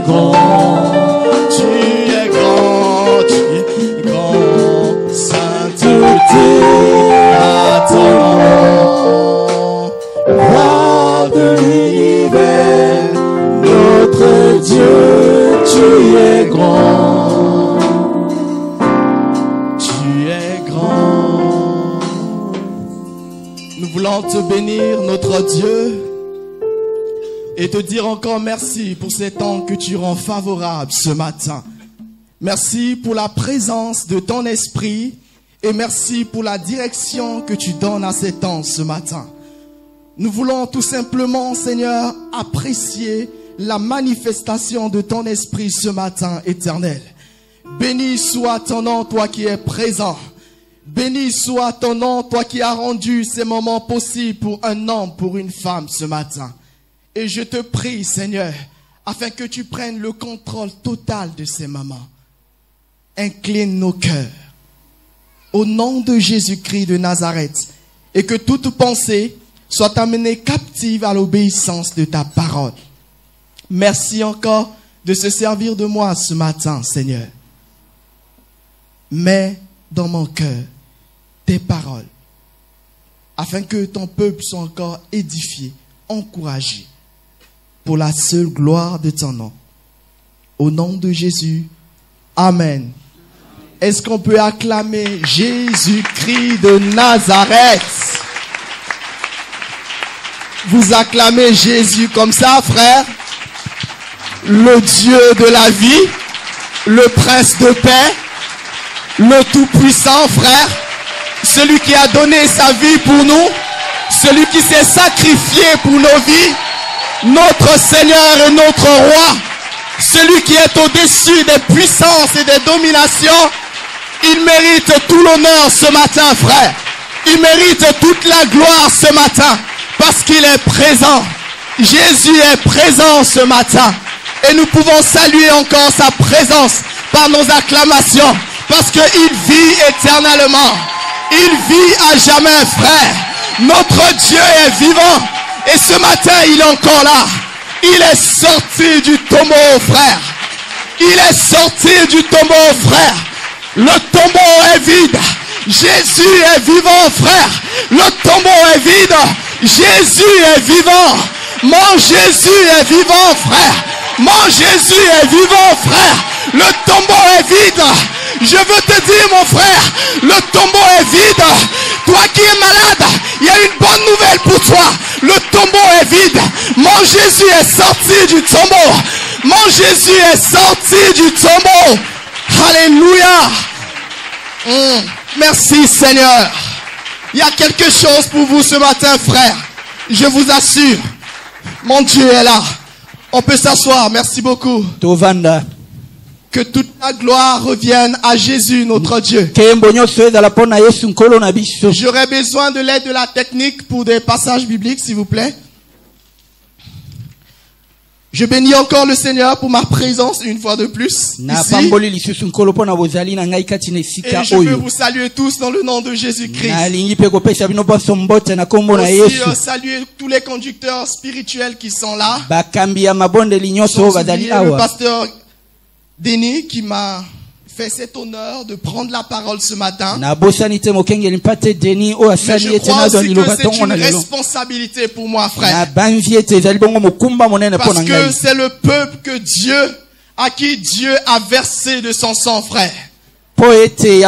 grand, tu es grand, tu es grand, sainteté à ton nom. Roi de l'univers, notre Dieu, tu es grand, tu es grand. Nous voulons te bénir, notre Dieu, et te dire encore merci pour ces temps que tu rends favorables ce matin. Merci pour la présence de ton esprit et merci pour la direction que tu donnes à ces temps ce matin. Nous voulons tout simplement, Seigneur, apprécier la manifestation de ton esprit ce matin, Éternel. Béni soit ton nom, toi qui es présent. Béni soit ton nom, toi qui as rendu ces moments possibles pour un homme, pour une femme ce matin. Et je te prie, Seigneur, afin que tu prennes le contrôle total de ces moments. Incline nos cœurs au nom de Jésus-Christ de Nazareth et que toute pensée soit amenée captive à l'obéissance de ta parole. Merci encore de se servir de moi ce matin, Seigneur. Mets dans mon cœur tes paroles afin que ton peuple soit encore édifié, encouragé pour la seule gloire de ton nom. Au nom de Jésus, Amen. Est-ce qu'on peut acclamer Jésus-Christ de Nazareth? Vous acclamez Jésus comme ça, frère? Le Dieu de la vie, le Prince de paix, le Tout-Puissant, frère, celui qui a donné sa vie pour nous, celui qui s'est sacrifié pour nos vies, notre Seigneur et notre Roi, celui qui est au-dessus des puissances et des dominations. Il mérite tout l'honneur ce matin, frère. Il mérite toute la gloire ce matin parce qu'il est présent. Jésus est présent ce matin et nous pouvons saluer encore sa présence par nos acclamations parce qu'il vit éternellement. Il vit à jamais, frère. Notre Dieu est vivant. Et ce matin, il est encore là. Il est sorti du tombeau, frère. Il est sorti du tombeau, frère. Le tombeau est vide. Jésus est vivant, frère. Le tombeau est vide. Jésus est vivant. Mon Jésus est vivant, frère. Mon Jésus est vivant, frère. Le tombeau est vide. Je veux te dire, mon frère, le tombeau est vide. Toi qui es malade, il y a une bonne nouvelle pour toi. Le tombeau est vide. Mon Jésus est sorti du tombeau. Mon Jésus est sorti du tombeau. Alléluia. Merci, Seigneur. Il y a quelque chose pour vous ce matin, frère. Je vous assure. Mon Dieu est là. On peut s'asseoir. Merci beaucoup. Tovanda. Que toute la gloire revienne à Jésus, notre Dieu. J'aurais besoin de l'aide de la technique pour des passages bibliques, s'il vous plaît. Je bénis encore le Seigneur pour ma présence une fois de plus ici. Et je veux vous saluer tous dans le nom de Jésus-Christ. Aussi saluer tous les conducteurs spirituels qui sont là. Le pasteur Denis qui m'a fait cet honneur de prendre la parole ce matin. Mais je crois aussi que c'est une responsabilité pour moi, frère. Parce que c'est le peuple que Dieu, à qui Dieu a versé de son sang, frère. Et toutes les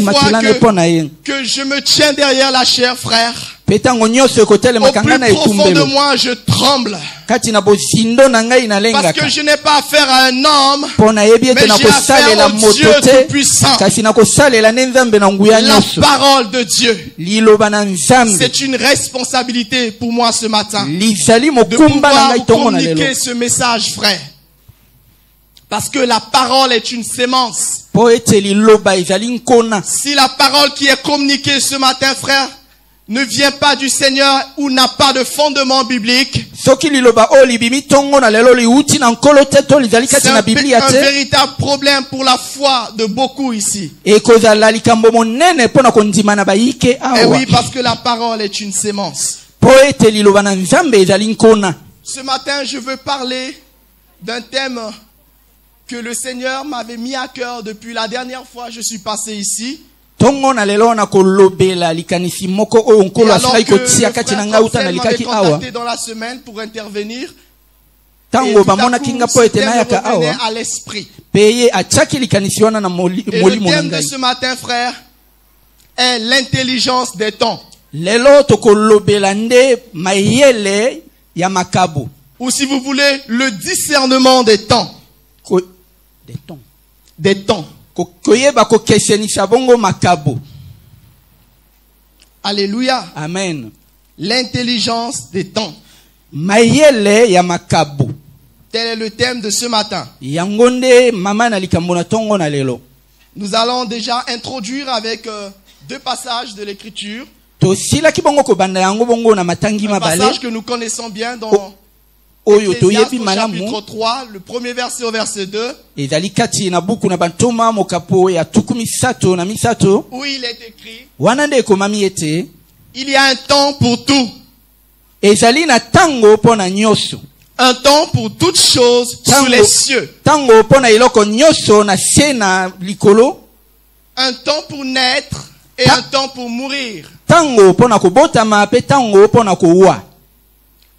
fois que je me tiens derrière la chair, frère, au plus profond de moi, je tremble. Parce que je n'ai pas affaire à un homme, mais j'ai affaire au Dieu Tout-Puissant. La parole de Dieu. C'est une responsabilité pour moi ce matin de pouvoir vous communiquer ce message, frère. Parce que la parole est une sémence. Si la parole qui est communiquée ce matin, frère, ne vient pas du Seigneur ou n'a pas de fondement biblique, c'est un véritable problème pour la foi de beaucoup ici. Et oui, parce que la parole est une sémence. Ce matin, je veux parler d'un thème que le Seigneur m'avait mis à cœur depuis la dernière fois que je suis passé ici. Et alors que le frère Raphaël m'avait contacté dans la semaine pour intervenir, et tout à coup, ce thème me revenait à l'esprit. Et le thème de ce matin, frère, est l'intelligence des temps. Ou si vous voulez, le discernement des temps. Des temps. Alléluia. Amen. L'intelligence des temps. Tel est le thème de ce matin. Nous allons déjà introduire avec deux passages de l'écriture. Un passage que nous connaissons bien dans Ecclésiaste au chapitre 3, le premier verset au verset 2. Où il est écrit: il y a un temps pour tout. Un temps pour toutes choses sous les cieux. Un temps pour naître et un temps pour mourir.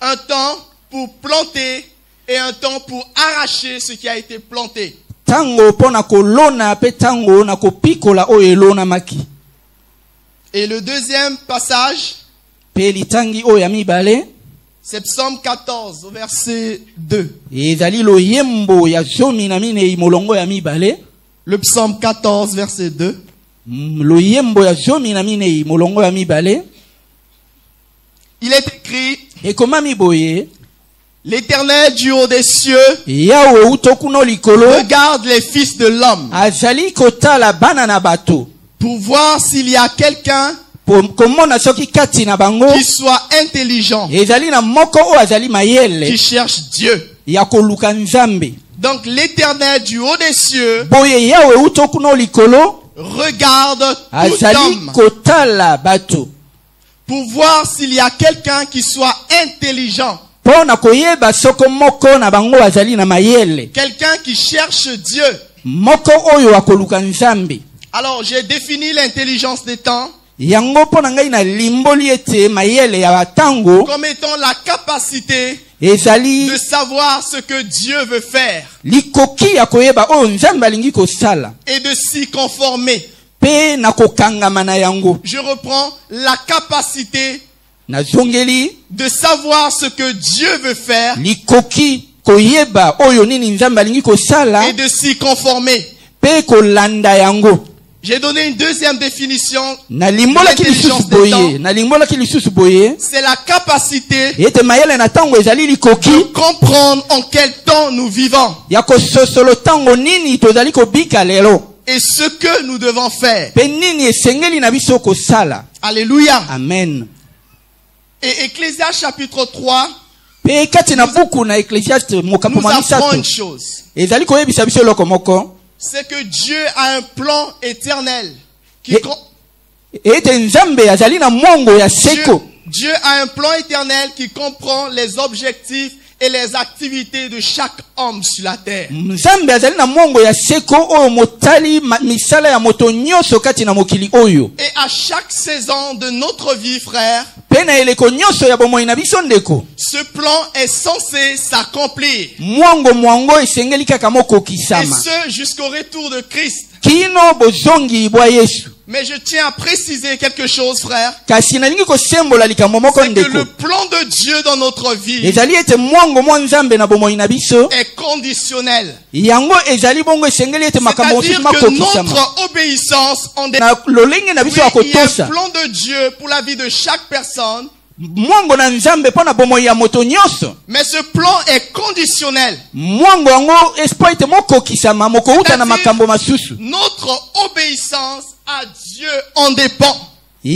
Un temps pour planter et un temps pour arracher ce qui a été planté. Et le deuxième passage, c'est Psaume 14, au verset 2. Le Psaume 14, verset 2. Il est écrit: l'Éternel du haut des cieux regarde les fils de l'homme pour voir s'il y a quelqu'un qui soit intelligent, qui cherche Dieu. Donc l'Éternel du haut des cieux regarde tout homme pour voir s'il y a quelqu'un qui soit intelligent, quelqu'un qui cherche Dieu. Alors j'ai défini l'intelligence des temps comme étant la capacité de savoir ce que Dieu veut faire et de s'y conformer. Je reprends: la capacité de savoir ce que Dieu veut faire et de s'y conformer. J'ai donné une deuxième définition de l'intelligence des temps. C'est la capacité de comprendre en quel temps nous vivons et ce que nous devons faire. Alléluia. Amen. Et Ecclésiaste chapitre 3 nous apprend une chose. C'est que Dieu a un plan éternel. Dieu a un plan éternel qui comprend les objectifs et les activités de chaque homme sur la terre. Et à chaque saison de notre vie, frère, ce plan est censé s'accomplir. Et ce, jusqu'au retour de Christ. Mais je tiens à préciser quelque chose, frère. C'est que le plan de Dieu dans notre vie est conditionnel. C'est-à-dire que notre obéissance en dépend. Oui, il y a un plan de Dieu pour la vie de chaque personne. Mais ce plan est conditionnel. Notre obéissance à Dieu en dépend. Pour que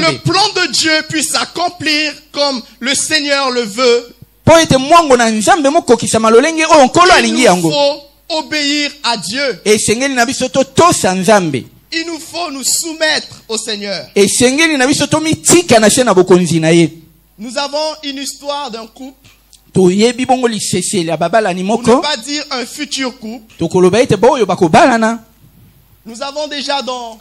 le plan de Dieu puisse s'accomplir comme le Seigneur le veut, il nous faut obéir à Dieu. il nous faut nous soumettre au Seigneur. Nous avons une histoire d'un couple. Pour ne pas dire un futur couple. Nous avons déjà dans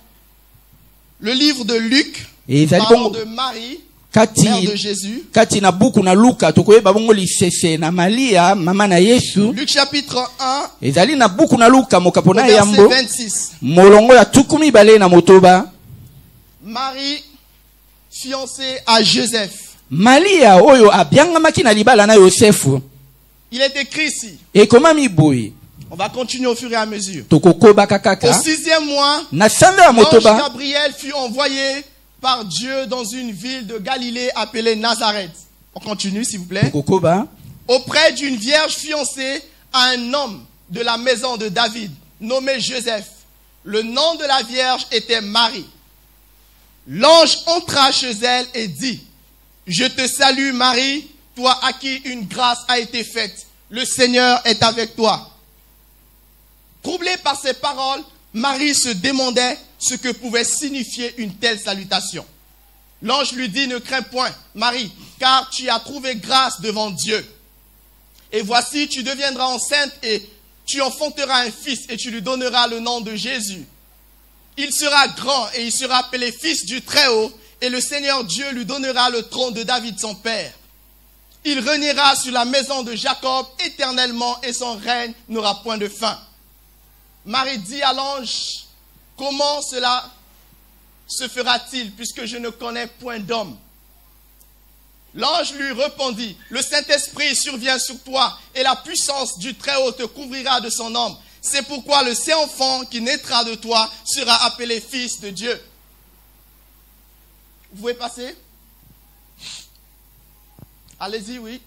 le livre de Luc, parlant de Marie, mère de Jésus. Luc chapitre 1, verset 26. Marie, fiancée à Joseph. Il est écrit ici. On va continuer au fur et à mesure. Au 6e mois, l'ange Gabriel fut envoyé par Dieu dans une ville de Galilée appelée Nazareth. On continue s'il vous plaît. Auprès d'une vierge fiancée à un homme de la maison de David, nommé Joseph. Le nom de la vierge était Marie. L'ange entra chez elle et dit: Je te salue Marie, toi à qui une grâce a été faite. Le Seigneur est avec toi. Troublée par ces paroles, Marie se demandait ce que pouvait signifier une telle salutation. L'ange lui dit: Ne crains point, Marie, car tu as trouvé grâce devant Dieu. Et voici, tu deviendras enceinte et tu enfanteras un fils et tu lui donneras le nom de Jésus. Il sera grand et il sera appelé fils du Très-Haut, et le Seigneur Dieu lui donnera le trône de David son père. Il régnera sur la maison de Jacob éternellement et son règne n'aura point de fin. Marie dit à l'ange: Comment cela se fera-t-il puisque je ne connais point d'homme? L'ange lui répondit: Le Saint-Esprit survient sur toi et la puissance du Très-Haut te couvrira de son ombre. C'est pourquoi le Saint-Enfant qui naîtra de toi sera appelé Fils de Dieu. Vous pouvez passer? Allez-y, oui.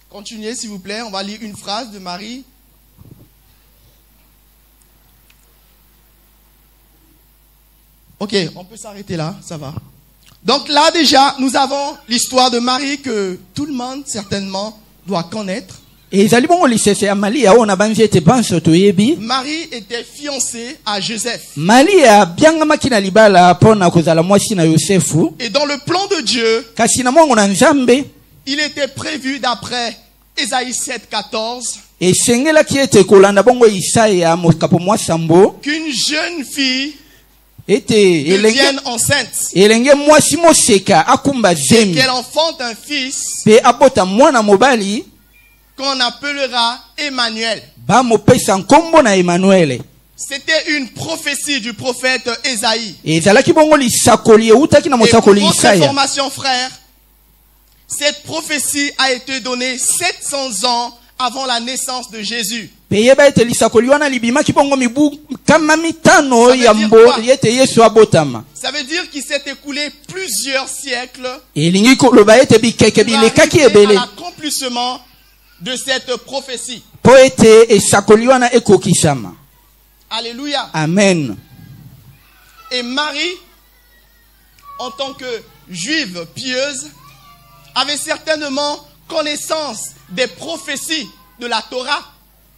Continuez s'il vous plaît, on va lire une phrase de Marie. Ok, on peut s'arrêter là, ça va. Donc là déjà, nous avons l'histoire de Marie que tout le monde certainement doit connaître. Marie était fiancée à Joseph. Et dans le plan de Dieu, il était prévu d'après Ésaïe 7,14 qu'une jeune fille devienne enceinte et qu'elle enfante un fils qu'on appellera Emmanuel. C'était une prophétie du prophète Ésaïe. Et pour votre information, frère, cette prophétie a été donnée 700 ans avant la naissance de Jésus. Ça veut dire qu'il s'est écoulé plusieurs siècles pour arriver à l'accomplissement de cette prophétie. Alléluia. Amen. Et Marie, en tant que juive pieuse, avait certainement connaissance des prophéties de la Torah.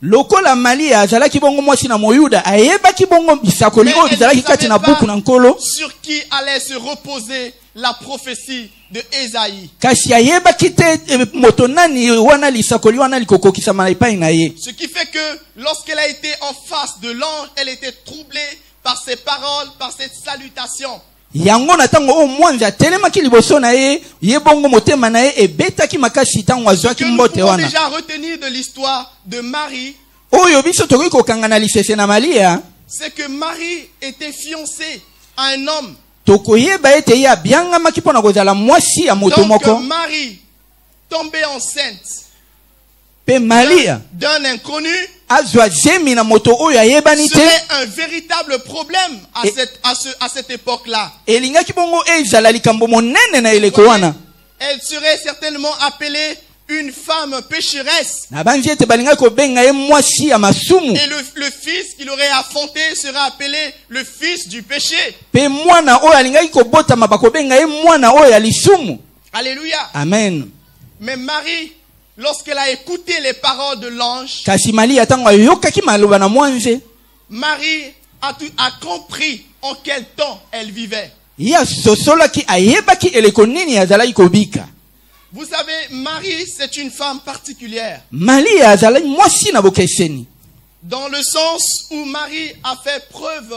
Lokola Malia azalaki bongo mwasi na moyuda ayebaki bongo bisakoli oyo bizalaki kati na buku na nkolo sur qui allait se reposer la prophétie de Ésaïe. Kasi ayebaki te moto nani wana lisakoli wana likokokisa malaipai na ye. Ce qui fait que lorsqu'elle a été en face de l'ange, elle était troublée par ses paroles, par cette salutation. Yango na tango o mwanza telemaki liboso na ye bongo motema na ye ebetaki makasi tango azwaki mbote wana. Nous pouvons déjà retenir de l'histoire de Marie. Oyo biso tokoki kokanga na lisese na Maria. C'est que Marie était fiancée à un homme. Tokoyeba ete ya bianga ki pona kozala mwasi ya moto moko. Donc Marie tombée enceinte. Pe Maria d'un inconnu serait un véritable problème à cette époque-là. Elle serait certainement appelée une femme pécheresse. Et le fils qu'il aurait enfanté sera appelé le fils du péché. Alléluia. Amen. Mais Marie, lorsqu'elle a écouté les paroles de l'ange, Marie a compris en quel temps elle vivait. Ya sosolaki ayebaki eleko nini azalaki kobika. Vous savez, Marie, c'est une femme particulière. Maria azalaki mwasi na bokeseni. Dans le sens où Marie a fait preuve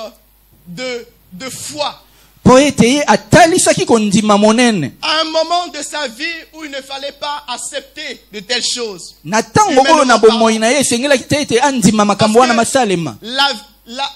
de foi. Po ete ye atalisaki kondima monene. À un moment de sa vie où il ne fallait pas accepter de telles choses. Na tango oyo na bomoi na ye esengelaki te ete andima makambo wana masalema.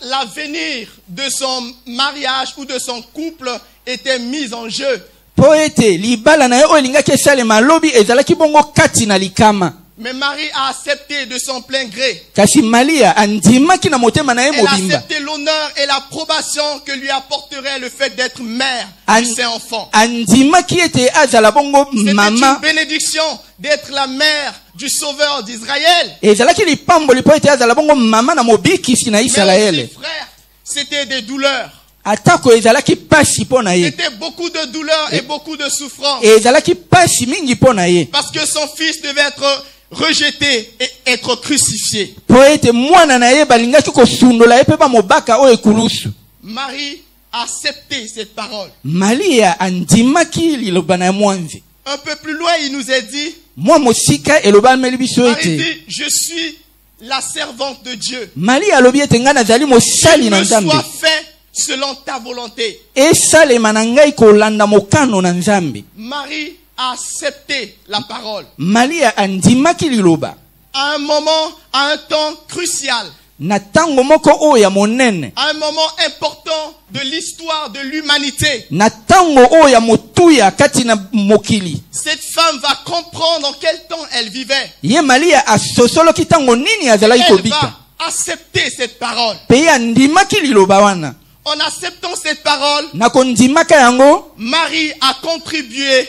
L'avenir de son mariage ou de son couple était mis en jeu. Po ete libala na ye oyo elingaki esalema lobi ezalaki bongo kati na likama. Mais Marie a accepté de son plein gré. Kasi Maria andimaki na motema na ye Elle a mobimba. accepté l'honneur et l'approbation que lui apporterait le fait d'être mère du Saint-Enfant. Andimaki ete azala bongo C'était mama. une bénédiction d'être la mère du Sauveur d'Israël. Ezalaki lipamboli po ete azala bongo mama na mobikisi na Mais Israele. aussi, frère, c'était des douleurs. Atako ezalaki pasi po na ye. C'était beaucoup de douleurs et beaucoup de souffrances. Ezalaki pasi mingi po na ye. Parce que son fils devait être rejeté et être crucifié. Po ete mwana na ye balingaki kosundola ye pe ba mobaka oyo ekulusu. Marie a accepté cette parole. Maria andimaki liloba na mwanzi. Un peu plus loin, il nous est dit, Mwa mosika eloba meli biso Marie ete. dit, je suis la servante de Dieu. Maria alobi ete nga nazali mosali Qu'il na me Nzambe. soit fait selon ta volonté. Esalema na ngai kolanda mokano na Nzambe. Marie a accepté la parole. Maria andimaki liloba. À un moment, à un temps crucial, Na tango moko oyo ya monene. à un moment important de l'histoire de l'humanité, Na tango oyo ya motuya kati na mokili. cette femme va comprendre en quel temps elle vivait. Ye Maria asosoloki tango nini azalaki Elle kobika. va accepter cette parole. Pe ye andimaki liloba wana. En acceptant cette parole, Na kondimaka yango. Marie a contribué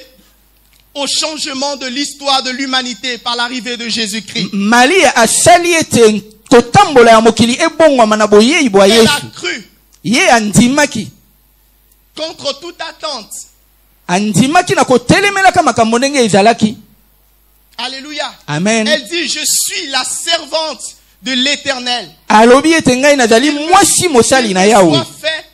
au changement de l'histoire de l'humanité par l'arrivée de Jésus-Christ. Maria asali ete kotambola ya mokili ebongwama na boyei bwa Elle a Yesu. cru Ye andimaki. contre toute attente. Andimaki na kotelemelaka makambo ndenge ezalaki. Alléluia. Amen. Elle dit, je suis la servante de l'Éternel. Alobi ete ngai nazali mwasi mosali na Qu'il me Yahweh. soit fait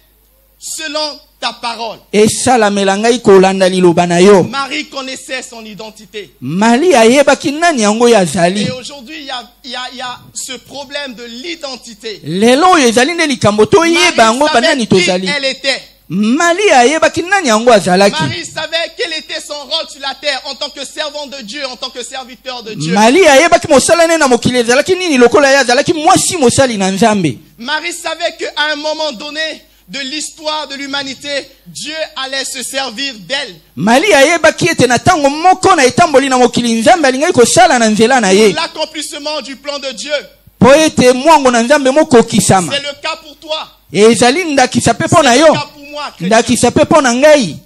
selon ta parole. Esalamela ngai kolanda liloba na yo. Marie connaissait son identité. Maria ayebaki nani yango oyo azali. Et aujourd'hui, il y a ce problème de l'identité. Lelo oyo ezali nde likambo toyeba yango Marie savait banani qui tozali. elle était. Maria ayebaki nani yango azalaki. Marie savait quel était son rôle sur la terre en tant que servant de Dieu, en tant que serviteur de Dieu. Maria ayebaki mosala ne na mokili ezalaki nini lokola ye azalaki mwasi mosali na Nzambe. Marie savait qu'à un moment donné de l'histoire de l'humanité, Dieu allait se servir d'elle. Maria ayebaki ete na tango moko na etamboli na mokili Nzambe alingaki kosala na nzela na ye. L'accomplissement du plan de Dieu. Po ete mwango na Nzambe mokokisama. C'est le cas pour toi. Ezali ndakisa pe po na C'est yo. le cas pour moi, chrétien. Ndakisa pe po na ngai.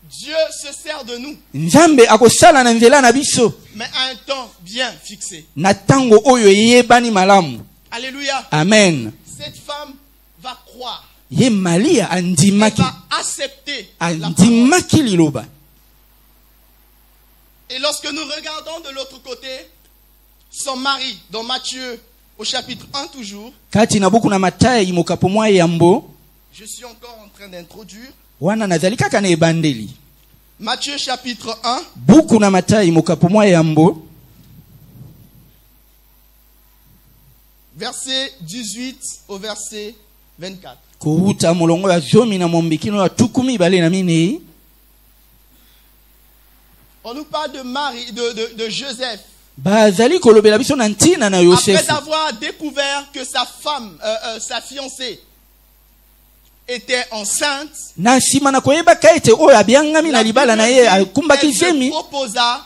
Dieu se sert de nous, Nzambe akosala na nzela na biso. mais à un temps bien fixé. Na tango oyo eyebani malamu. Alléluia. Amen. Cette femme va croire. Ye Maria Elle andimaki. va accepter la parole. Andimaki liloba. Et lorsque nous regardons de l'autre côté, son mari, dans Matthieu, au chapitre 1 toujours, Kati na buku na Matayi mokapo mwa yambo. je suis encore en train d'introduire. Wana nazali kaka na ebandeli. Matthieu chapitre 1, Buku na Matayi mokapo mwa yambo. verset 18 au verset 24. Kuhuta molongo ya zomi na mombikino ya tukumi bale na mine. On nous parle de Marie, de Joseph. Bazali kolobela biso na ntina na Après Yosef. avoir découvert que sa femme, sa fiancée, était enceinte, Na sima na koyeba kaite oyo abiangami na libala na ye akumbaki elle se zemi. proposa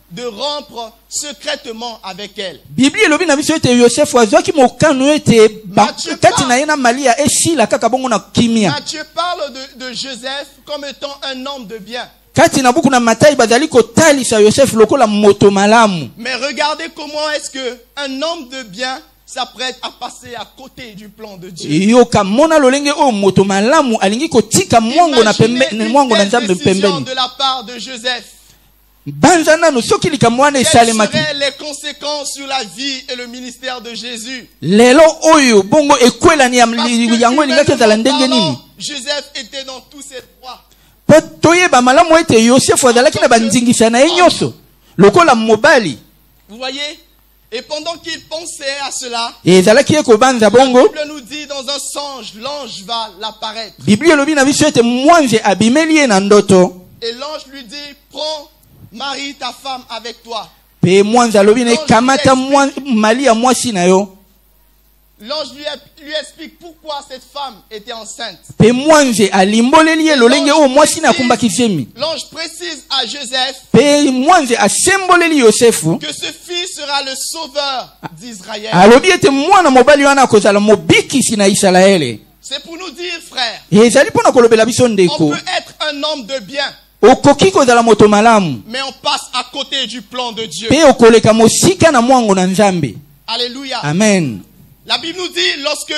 de rompre secrètement avec elle. Biblia elobi na biso ete Yosef azwaki mokano ete Matthieu kati na ye na Maria esila kaka bongo na kimia. Matthieu parle de Joseph comme étant un homme de bien. Kati na buku na Matayi bazali kotalisa Yosef lokola moto malamu. Mais regardez comment est-ce que un homme de bien s'apprête à passer à côté du plan de Dieu. Yoka mona lolenge o moto malamu alingi kotika mwango na pembe Imaginez mwango na une Nzambe telle décision pembeni. de la part de Joseph. banzana no soki likambo wana Quelles esalemaki seraient les conséquences sur la vie et le ministère de Jésus? lelo oyo bongo ekwelani Parce que yango elingaki ezala ndenge nini humainement parlant, Joseph était dans tous ses droits. po toyeba malamu ete yosefu azalaki na bandingisa na ye nyonso lokola mobali. Vous voyez? Et pendant qu'il pensait à cela, ezalaki ye kobanza la bongo Bible nous dit dans un songe, l'ange va l'apparaître. biblia elobi na biso ete mwanze abimeli ye na ndoto Et l'ange lui dit, prends Marie, ta femme, avec toi. pe mwanze alobi na ye kamata mali ya mwasi na yo. L'ange lui explique pourquoi cette femme était enceinte. Pe mwanze alimboleli ye lolenge oyo mwasi na akumbaki zemi. L'ange précise à Joseph Pe mwanze asemboleli yosefu que ce fils sera le sauveur d'Israël. alobi ete mwana mobali wana akozala mobikisi na Isalaele. C'est pour nous dire, frère, ezali mpona kolobela biso on ndeko peut être un homme de bien, okoki kozala moto malamu mais on passe à côté du plan de Dieu. pe okoleka mosika na mwango na Nzambe. Alléluia. Amen. La Bible nous dit, lorsque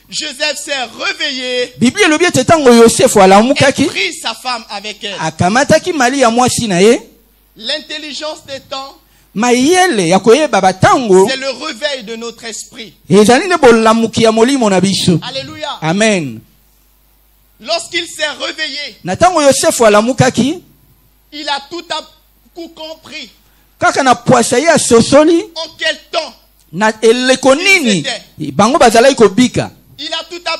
Joseph s'est réveillé, Biblia elobi ete ntango yosefu il alamukaki prit sa femme avec elle. akamataki mali ya mwasi na ye. L'intelligence des temps, mayele ya koyeba batango c'est le réveil de notre esprit. ezali nde bolamuki ya molimo na biso. Alléluia. Amen. Lorsqu'il s'est réveillé, Na ntango yosefu alamukaki il a tout à coup compris kaka na pwasa ye asosoli en quel temps. na eleko nini bango bazalaki kobika. Il a tout à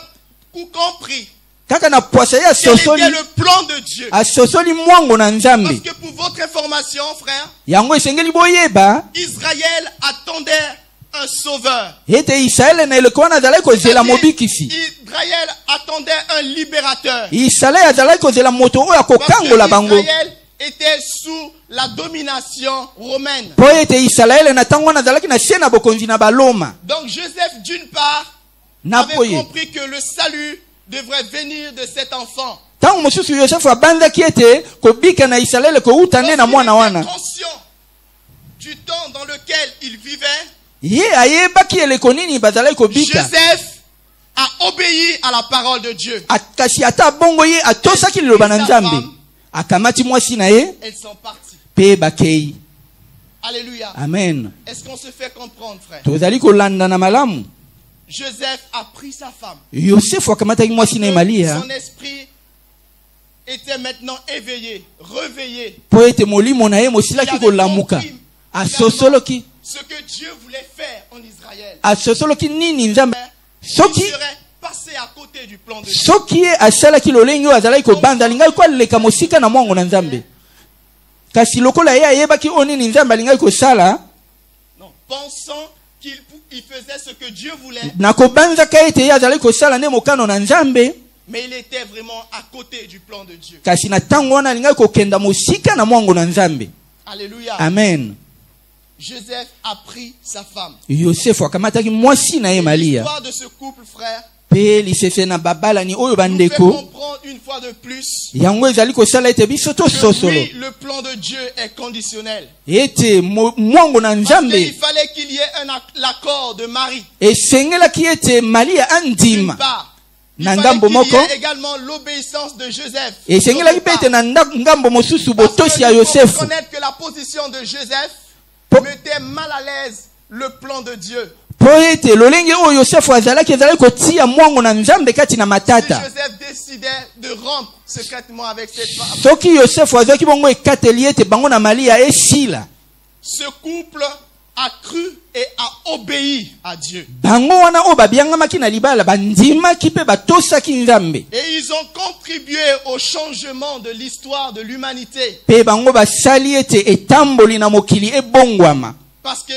coup compris Kaka na pwasa ye quel asosoli était le plan de Dieu. asosoli mwango na Parce Nzambe. que pour votre information, frère, Yango esengeli boyeba Israël attendait un sauveur. ete Israele na eleko wana azalaki kozela mobikisi. Israël attendait un libérateur. Israele azalaki kozela moto oyo Parce akokangola que bango. Israël était sous la domination romaine. Po ete Israele na ntango wana azalaki na se na bokonzi na baloma. Donc Joseph, d'une part, Na avait boye compris que le salut devrait venir de cet enfant. ntango mosusu Yosefu abanzaki ete kobika na Israele kouta nde na mwana Lorsqu'il wana. était conscient du temps dans lequel il vivait, Ye ayebaki eleko nini bazalaki kobika. Joseph a obéi à la parole de Dieu. Kasi ata bongo ye atosaki liloba na Nzambe. Akamati mwasi na ye Elles sont parties. pe bakei. Alléluia. Amen. Est-ce qu'on se fait comprendre, frère? Tozali kolanda na malamu. Joseph a pris sa femme. Yosefu akamataki mwasi na ye Malia Son esprit était maintenant éveillé, réveillé. po ete molimo na ye mosilaki kolamuka. Asosoloki. Ce que Dieu voulait faire en Israël. Asosoloki nini Nzambe. Il Soki serait passé à côté du plan de Dieu. soki ye asalaki lolenge oyo azalaki kobanda alingaki koleka mosika na mwango na Nzambe. Kasi lokola ye ayebaki oyo nini Nzambe alingaki kosala Non, pensant qu'il faisait ce que Dieu voulait, na kobanzaka ete ye azalaki kosala nde mokano na Nzambe. mais il était vraiment à côté du plan de Dieu. Kasi na ntango wana alingaki kokenda mosika na mwango na Nzambe. Alléluia. Amen. Joseph a pris sa femme. Yosefu akamataki mwasi na ye Malia L'histoire de ce couple, frère, pe lisese na babalani oyo nous fait bandeko comprendre une fois de plus yango ezali kosala ete biso que tososolo oui, le plan de Dieu est conditionnel. ete mwango na Parce Nzambe qu'il fallait qu'il y ait l'accord de Marie. esengelaki ete Malia D'une andima part, il na fallait ngambo qu'il y moko ait également l'obéissance de Joseph. esengelaki pe D'autre ete part, na ngambo mosusu parce botosi que ya nous devons Yosefu reconnaître que la position de Joseph Po- mettait mal à l'aise le plan de Dieu. po ete lolenge oyo Yosefu ezalaki kotia mwango na Nzambe kati na Si matata. Joseph décidait de rompre secrètement avec cette femme, Soki Yosefu azwaki bongo ekateli ete bango na Malia esila ce couple a cru et a obéi à Dieu. bango wana oyo babiangamaki na libala bandimaki pe batosaki Nzambe Et ils ont contribué au changement de l'histoire de l'humanité. pe bango basali ete etamboli na mokili ebongwama Parce que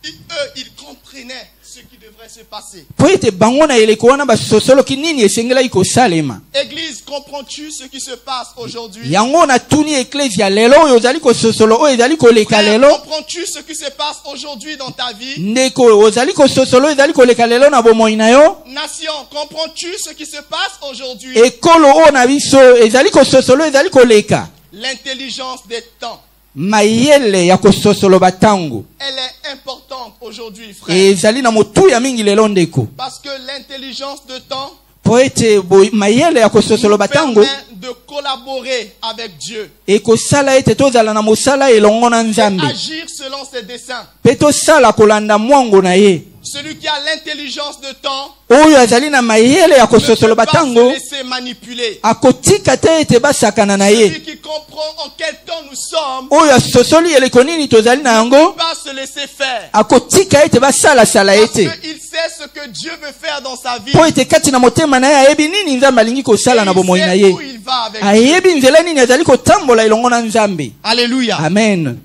eux, ils comprenaient ce qui devrait se passer. po ete bango na eleko wana basosoloki nini esengelaki kosalema. Église, comprends-tu ce qui se passe aujourd'hui? Yango natuni eklesia lelo oyo ozali kososolo oyo ezali koleka Frère, lelo comprends-tu ce qui se passe aujourd'hui dans ta vie? ndeko ozali kososolo oyo ezali koleka lelo na bomoi na yo. Nation, comprends-tu ce qui se passe aujourd'hui? Ekolo oyo na biso ezali kososolo oyo ezali koleka. L'intelligence des temps, Mayele ya kososolo batango elle est importante aujourd'hui, frère. ezali na motu ya mingi lelo ndeko Parce que l'intelligence de temps po ete mayele ya kososolo nous batango permet de collaborer avec Dieu. ekosala ete tozala na mosala elongo na Et Nzambe. agir selon ses desseins. Pe tosala kolanda mwango na ye. Celui qui a l'intelligence de temps Oyo azali na mayele ya ne kososolo peut pas batango. se laisser manipuler. Akotika te ete basakana na ye. Celui qui comprend en quel temps nous sommes Oyo asosoli eleko nini tozali na ne peut yango. pas se laisser faire. Akotika ete basala Parce ete. qu'il sait ce que Dieu veut faire dans sa vie. Po ete kati na motema na ye ayebi nini Nzambe alingi Et kosala na bomoi na il ye. sait où il va avec Dieu. Ayebi nzela nini azali kotambola elongo na Nzambe. Alléluia. Amen.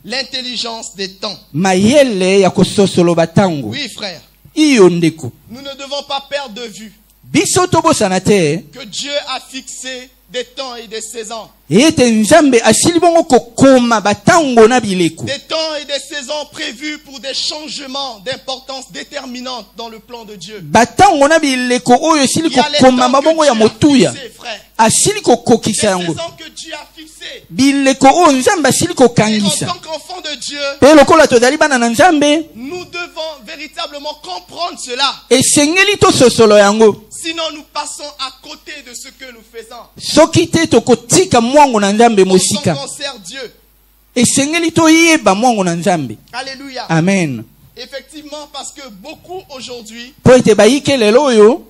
L'intelligence des temps. Mayele ya kososolo batango. Oui, frère. Iyo ndeko. Nous ne devons pas perdre de vue Biso tobosana te que Dieu a fixé des temps et des saisons. ete Nzambe asili bongo kokoma batango na bileko. Des temps et des saisons prévus pour des changements d'importance déterminante dans le plan de Dieu. Batango na bileko oyo esili Il y a les kokoma temps mabongo que ya Dieu a motuya. fixés, frère. Asili Des kokokisa yango. saisons que Dieu a fixées. Bileko oyo Nzambe asili Et en kokangisa. tant qu'enfants de Dieu, Pe lokola tozali bana na Nzambe, nous devons véritablement comprendre cela. esengeli tososolo yango. Sinon, nous passons à côté de ce que nous faisons. Soki te tokotika mwango na Nzambe En tant mosika. qu'on sert Dieu. Esengeli toyeba mwango na Nzambe. Alléluia. Amen. Effectivement, parce que beaucoup aujourd'hui Po ete bayike lelo oyo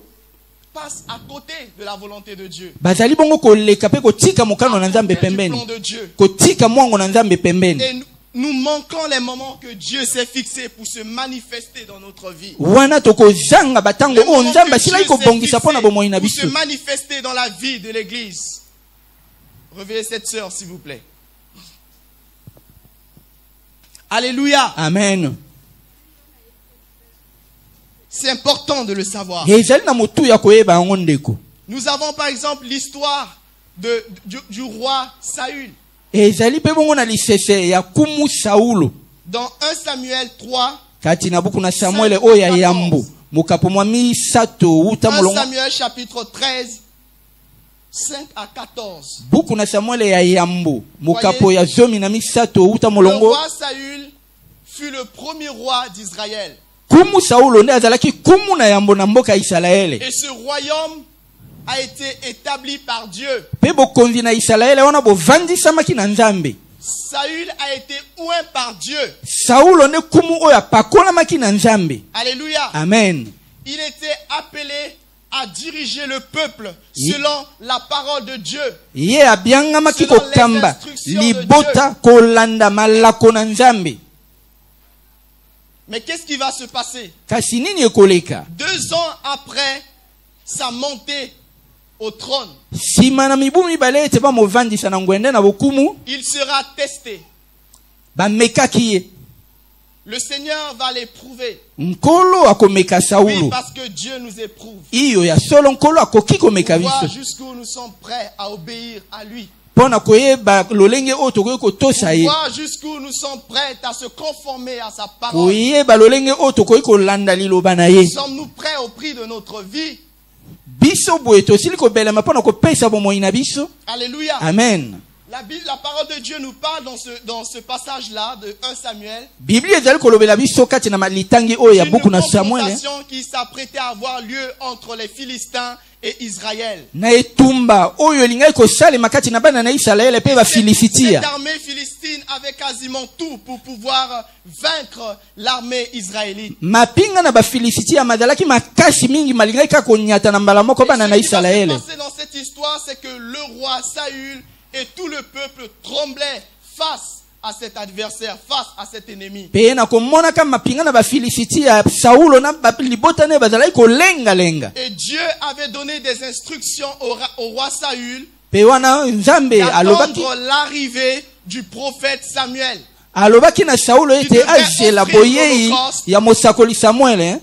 passent à côté de la volonté de Dieu. bazali bongo koleka pe kotika mokano na À Nzambe côté du pembeni. plan de Dieu. Kotika mwango na Nzambe pembeni. Et nous manquons les moments que Dieu s'est fixés pour se manifester dans notre vie. Wana tokozanga batango Les oyo moments Nzambe que asilaki Dieu s'est kobongisa mpona bomoi na fixés pour se biso. manifester dans la vie de l'église. Réveillez cette sœur, s'il vous plaît. Alléluia. Amen. C'est important de le savoir. Ezali na motu ya koyeba yango ndeko. Nous avons par exemple l'histoire du roi Saül. Ezali pe bongo na lisese ya kumu Saulo. Dans 1 Samuel 3, Kati na buku na Samuel oyo ya yambo. Mukapo mwa misato uta 1 mulongo. Samuel chapitre 13, 5 à 14. Buku na Samuel ya yambo. Mukapo ya zomi na misato uta Le mulongo. roi Saül fut le premier roi d'Israël. Kumu Saulo nde azalaki kumu na yambo na mboka Israele. Et ce royaume a été établi par Dieu. Pe bokonzi na Israele wana bovandisamaki na Nzambe. Saül a été oint par Dieu. Saulo nde kumu oyo apakolamaki na Nzambe. Alléluia. Amen. Il était appelé à diriger le peuple selon la parole de Dieu. Ye abiangamaki Selon kokamba les instructions de libota kolanda malako na Nzambe. Mais qu'est-ce qui va se passer? Kasi nini ekoleka? 2 ans après sa montée au trône, Sima na mibu mibale ete bamovandisa na ngwende na bokumu, il sera testé. bamekaki ye. Le Seigneur va l'éprouver. Nkolo akomeka Oui, Saulo. parce que Dieu nous éprouve. Iyo ya solo nkolo akoki komeka Pour voir biso. jusqu'où nous sommes prêts à obéir à lui. Pona koyeba lolenge oyo tokoki kotosa ye. Voir jusqu'où nous sommes prêts à se conformer à sa parole. Koyeba lolenge oyo tokoki kolanda liloba na ye. Sommes-nous prêts au prix de notre vie? Biso boye tosili kobelema pona kopesa bomoi na biso. Alléluia. Amen. La parole de Dieu nous parle dans ce passage-là de 1 Samuel Biblia ezali kolobela biso kati na malitangi oyo ya d'une buku na Samuel. confrontation qui s'apprêtait à avoir lieu entre les Philistins et Israël. Na etumba oyo elingai kosalema kati na bana na Israele pe Cette bafilistiya. armée philistine avait quasiment tout pour pouvoir vaincre l'armée israélite. Mapinga na bafilistiya mazalaki makasi mingi malingai kaka konyata na mbala moko bana na Ce qui va se Israele. passer dans cette histoire, c'est que le roi Saül et tout le peuple tremblaient face à cet adversaire, face à cet ennemi. Pe na komona kama mapinga na bafilistiya Saulo na libota ne bazalaki kolenga lenga. Et Dieu avait donné des instructions au roi Saül Pe wana Nzambe alobaki d'attendre l'arrivée du prophète Samuel. alobaki na Saulo ete azela boyei ya mosakoli Samuel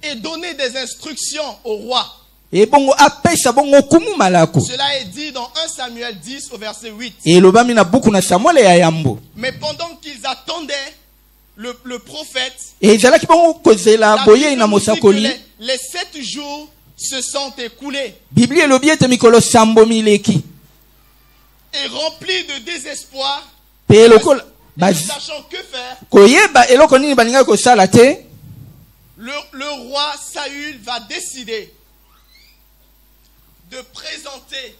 Et donner des instructions au roi. e bongo apesa bongo kumu malako. Cela est dit dans 1 Samuel 10 au verset 8. E lobami na buku na Samuel ya yambo. Mais pendant qu'ils attendaient le prophète, E ezalaki bongo kozela la boyei Bible na nous dit que mosakoli. les 7 jours se sont écoulés. Biblia elobi ete mikolo sambo mileki. Et remplis de désespoir, Pe lokola ne sachant que faire, koyeba eloko nini balingaki kosala te, le roi Saül va décider de présenter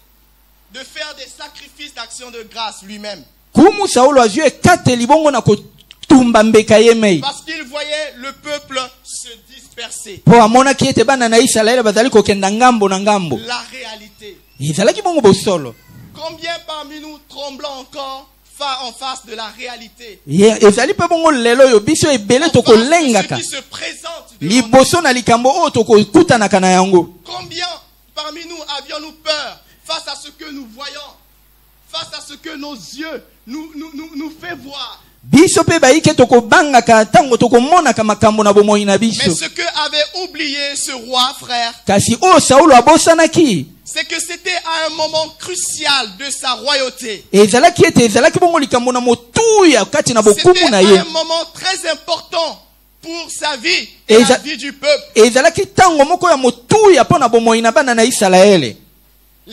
de faire des sacrifices d'action de grâce lui-même. Kumu Saulo azwi ekateli bongo na kotumba mbeka ye mei. Parce qu'il voyait le peuple se disperser. Po amonaki ete bana na Israele bazali kokenda ngambo na ngambo. La réalité. Ezalaki bongo bosolo. Combien parmi nous tremblons encore en face de la réalité? Ezali pe bongo lelo yo biso ebele to kolengaka. Ce qui se présente liboso na likambo o to kokutana kana yango. Combien parmi nous avions-nous peur face à ce que nous voyons, face à ce que nos yeux nous fait voir? Biso pe baike to kobangaka tango to komonaka makambo na bomoi na biso. Mais ce que avait oublié ce roi, frère, kasi o Saulo abosanaki, c'est que c'était à un moment crucial de sa royauté. C'était à un moment très important pour sa vie et la vie du peuple. Les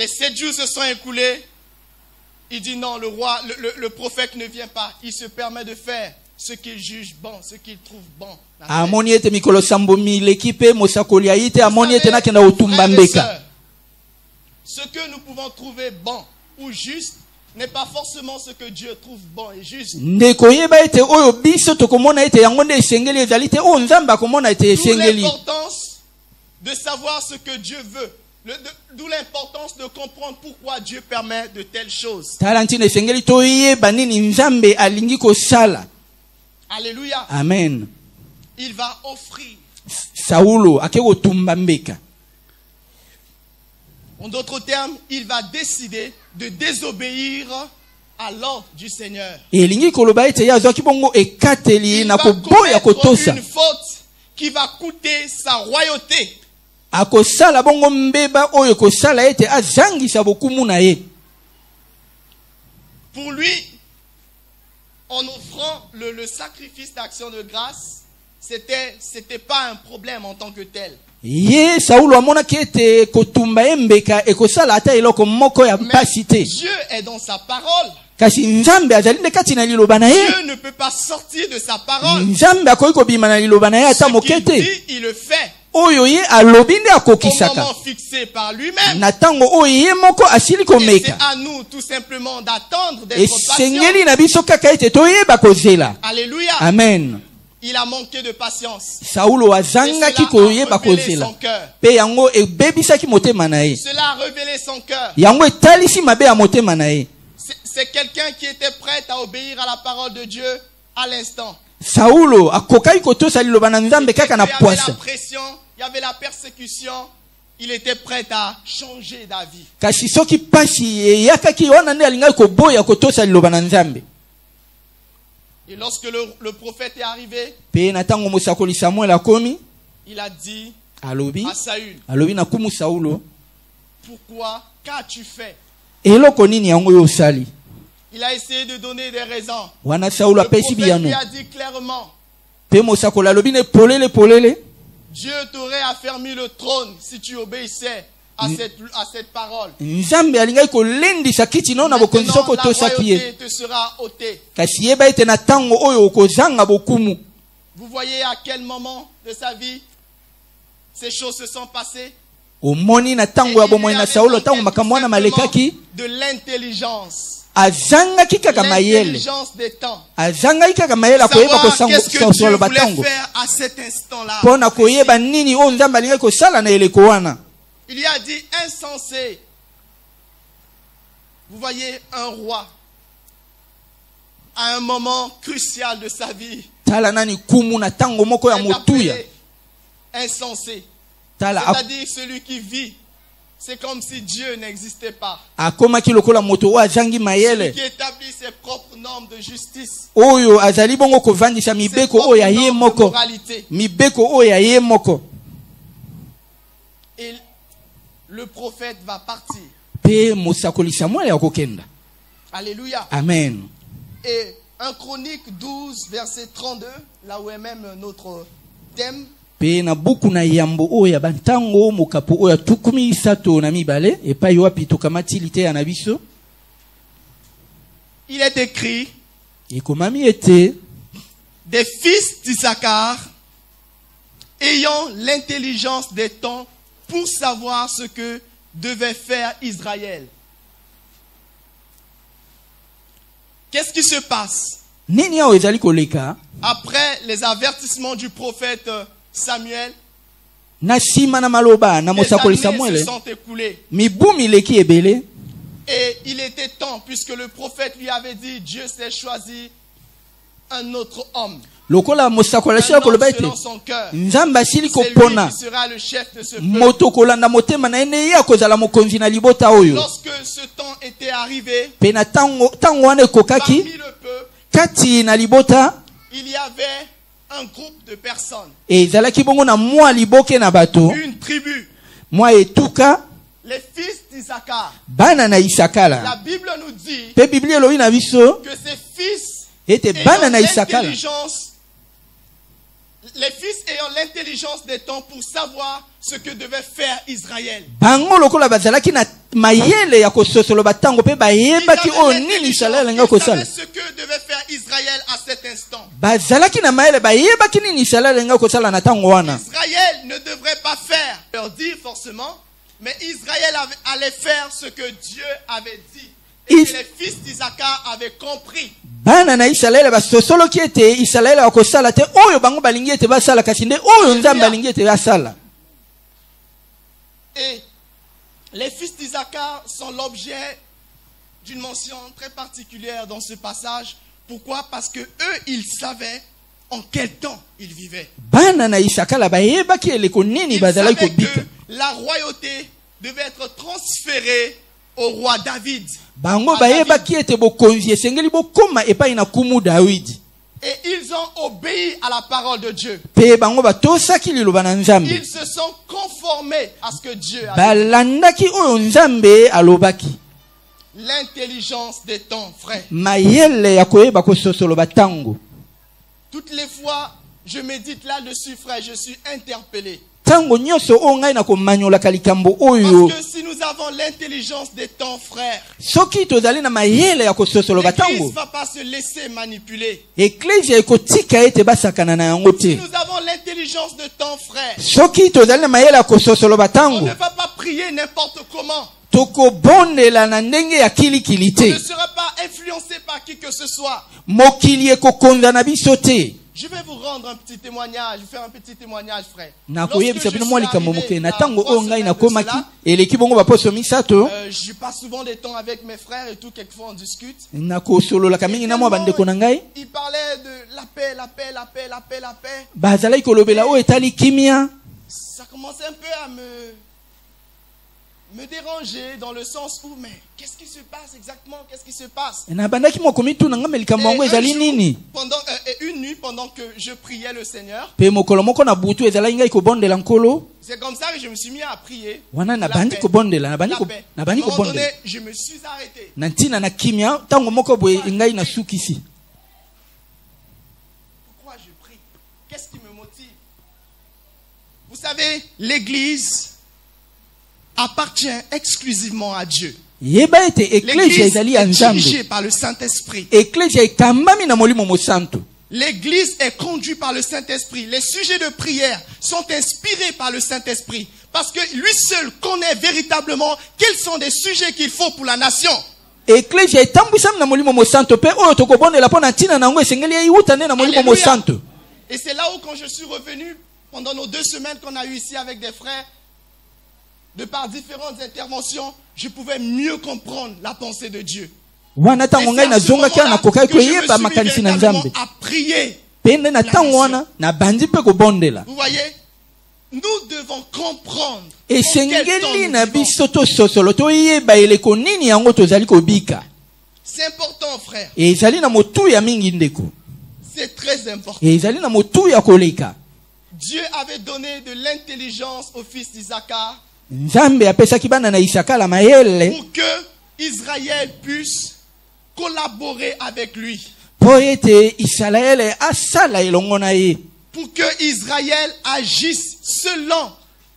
7 jours se sont écoulés. Il dit non, le prophète ne vient pas. Il se permet de faire ce qu'il juge bon, ce qu'il trouve bon. Ce que nous pouvons trouver bon ou juste n'est pas forcément ce que Dieu trouve bon et juste. D'où l'importance de savoir ce que Dieu veut. D'où l'importance de comprendre pourquoi Dieu permet de telles choses. Alléluia. Amen. Il va offrir. Saulo akekotumba mbeka. En d'autres termes, il va décider de désobéir à l'ordre du Seigneur. Il va commettre une faute qui va coûter sa royauté. Pour lui, en offrant le sacrifice d'action de grâce, c'était pas un problème en tant que tel. Ye Saulo amonaki ete kotumba embeka ekosala ata eloko moko ya mpasi te. Dieu est dans sa parole. Kasi Nzambe azali nde kati na liloba na ye. Dieu ne peut pas sortir de sa parole. Nzambe akoki kobima na liloba na ye ata moke te. Ce qu'il dit, il le fait. Oyo ye alobi nde akokisaka. Au moment fixé par lui-même. Na tango oyo ye moko asili komeka. C'est à nous tout simplement d'attendre d'être patients. Esengeli na biso kaka ete toyeba kozela. Alléluia. Amen. Il a manqué de patience. Saulo azangaki koyeba kozela. Pe yango ebebisaki motema na ye. Cela a révélé son cœur. Yango etalisi mabe ya motema na ye. C'est quelqu'un qui était prêt à obéir à la parole de Dieu à l'instant. Saulo akokai kotosa liloba na Nzambe kaka na poisa. Il y avait la pression, il y avait la persécution. Il était prêt à changer d'avis. Kasi soki pasi yakaki wana nde alingai koboya kotosa liloba na Nzambe. Et lorsque le prophète est arrivé, il a dit à Saül, pourquoi qu'as-tu fait? Il a essayé de donner des raisons. Le prophète lui a dit clairement, Dieu t'aurait affermi le trône si tu obéissais à cette parole. Maintenant, la royauté te sera ôtée. Vous voyez à quel moment de sa vie ces choses se sont passées? De l'intelligence. L'intelligence des temps. Savoir qu'est-ce que Dieu voulait faire à cet instant-là. Il y a dit insensé. Vous voyez un roi à un moment crucial de sa vie. Insensé. C'est-à-dire celui qui vit. C'est comme si Dieu n'existait pas. Celui qui établit ses propres normes de justice. Et le prophète va partir. Alléluia. Amen. Et 1 Chronique 12, verset 32, là où est même notre thème. Il est écrit des fils d'Issachar ayant l'intelligence des temps pour savoir ce que devait faire Israël. Qu'est-ce qui se passe? Nini yao ezali koleka? Après les avertissements du prophète Samuel, Na sima na maloba na les mosakoli années se Samuel. sont écoulées. Mibu mileki ebele. Et il était temps, puisque le prophète lui avait dit, Dieu s'est choisi un autre homme. Lokola mosakoli Un shia homme koloba ete. selon son cœur. Nzamba asili C'est lui kopona. qui sera le chef de ce peuple. Moto kolanda motema na ene ya kozala mokonzi na libota oyo. Lorsque ce temps était arrivé, Pe na tango wana ekokaki parmi le peuple, kati na libota il y avait un groupe de personnes, ezalaki bongo na mwa liboke na bato une tribu, mwa etuka les fils d'Isaacar. bana na La Isakala. Bible nous dit Pe Biblia elobi na biso que ces fils ete ayant bana na Isakala l'intelligence, les fils ayant l'intelligence des temps pour savoir ce que devait faire Israël. bango lokola bazalaki na mayele ya kososolo batango pe Ils bayebaki avaient oyo nini l'intelligence, Israel nga ils kosala. savaient ce que devait faire Israël à cet instant. Bazalaki na mayele bayebaki nini Israel nga kosala na tango wana. Israël ne devrait pas faire, leur dire forcément, mais Israël allait faire ce que Dieu avait dit. Et que les fils d'Isaacar avaient compris. Bana na Israel basosoloki ete Israel akosala te oyo bango balingi ete basala kasi nde oyo Nzambe balingi ete basala. Et les fils d'Isaacar sont l'objet d'une mention très particulière dans ce passage. Pourquoi? Parce que eux, ils savaient en quel temps ils vivaient. Bana na Isakala bayebaki eleko nini Ils bazalaki savaient kobika. que la royauté devait être transférée au roi David. Bango À bayebaki ete bokonzi esengeli bokoma epai na kumu Dawidi. Et ils ont obéi à la parole de Dieu. Pe bango batosaki liloba na Nzambe. Ils se sont conformés à ce que Dieu a dit. Balandaki oyo Nzambe alobaki. L'intelligence des temps, frère. Mayele ya koyeba kososolo batango. Toutes les fois, je médite là-dessus, frère, je suis interpellé. Tango nyonso oyo ngai na komanyolaka likambo oyo. Parce que si nous avons l'intelligence des temps, frère, Soki tozali na mayele ya kososolo l'Église batango. ne va pas se laisser manipuler. Eklezia ekotika ete basakana na yango Si te. nous avons l'intelligence de temps, frère, Soki tozali na mayele ya kososolo on batango. ne va pas prier n'importe comment. Tokobondela na ndenge ya kilikili On ne te. sera pas influencé par qui que ce soit. Mokili ekokonza na biso te. Je vais vous rendre un petit témoignage, faire un petit témoignage, frère. Nakoyebisa bino mwa likambo moke na il y a tango 3 oyo ngai semaines de nakomaki cela, eleki bongo baposo misato je passe souvent des temps avec mes frères et tout, quelquefois on discute. nakosololaka mingi na mwa bandeko na ngai Il parlait de la paix, la paix, la paix, la paix, la paix. bazalaki kolobela oyo etali kimia. Ça commençait un peu à me déranger dans le sens où, mais qu'est-ce qui se passe exactement? Qu'est-ce qui se passe? Nabandaki mwa komituna ngamba likambo yango ezali nini. Et une nuit, pendant que je priais le Seigneur, Pe mokolo moko na butu ezalaki ngai kobondela nkolo c'est comme ça que je me suis mis à prier. wana La nabandi paix. kobondela La nabandi paix. À un nabandi moment kobondela donné, je me suis arrêté. na ntina na kimia tango moko boye ngai nasukisi. Pourquoi je prie? Qu'est-ce qui me motive? Vous savez, l'Église appartient exclusivement à Dieu. Yeba ete eklezia L'Église ezali ya est dirigée Nzambe. par le Saint-Esprit. Eklezia ekambami na molimo mosantu. L'Église est conduite par le Saint-Esprit. Les sujets de prière sont inspirés par le Saint-Esprit. Parce que lui seul connaît véritablement quels sont les sujets qu'il faut pour la nation. Eklezia etambwisami na molimo mosantu pe oyo tokobondela mpo na ntina na yango esengeli eiuta nde na molimo Alléluia. mosantu. Et c'est là où quand je suis revenu, pendant nos 2 semaines qu'on a eu ici avec des frères, de par différentes interventions, je pouvais mieux comprendre la pensée de Dieu. Wana Et tango c'est ngai à ce nazongaki moment-là nakokaki que je me koyeba suis mis makanisi na véritablement Nzambe. à prier. Pe nde na tango wana nabandi mpe kobondela. Vous voyez, nous devons comprendre en quel temps Esengeli na nous vivons. biso tososolo toyeba eleko nini yango tozali kobika. C'est important, frère. Ezali na motuya mingi ndeko. C'est très important. Ezali na motuya koleka. Dieu avait donné de l'intelligence au fils d'Isaacar Nzambe apesaki bana na Isakala mayele pour que Israël puisse collaborer avec lui. po ete Israele asala elongo na ye. Pour que Israël agisse selon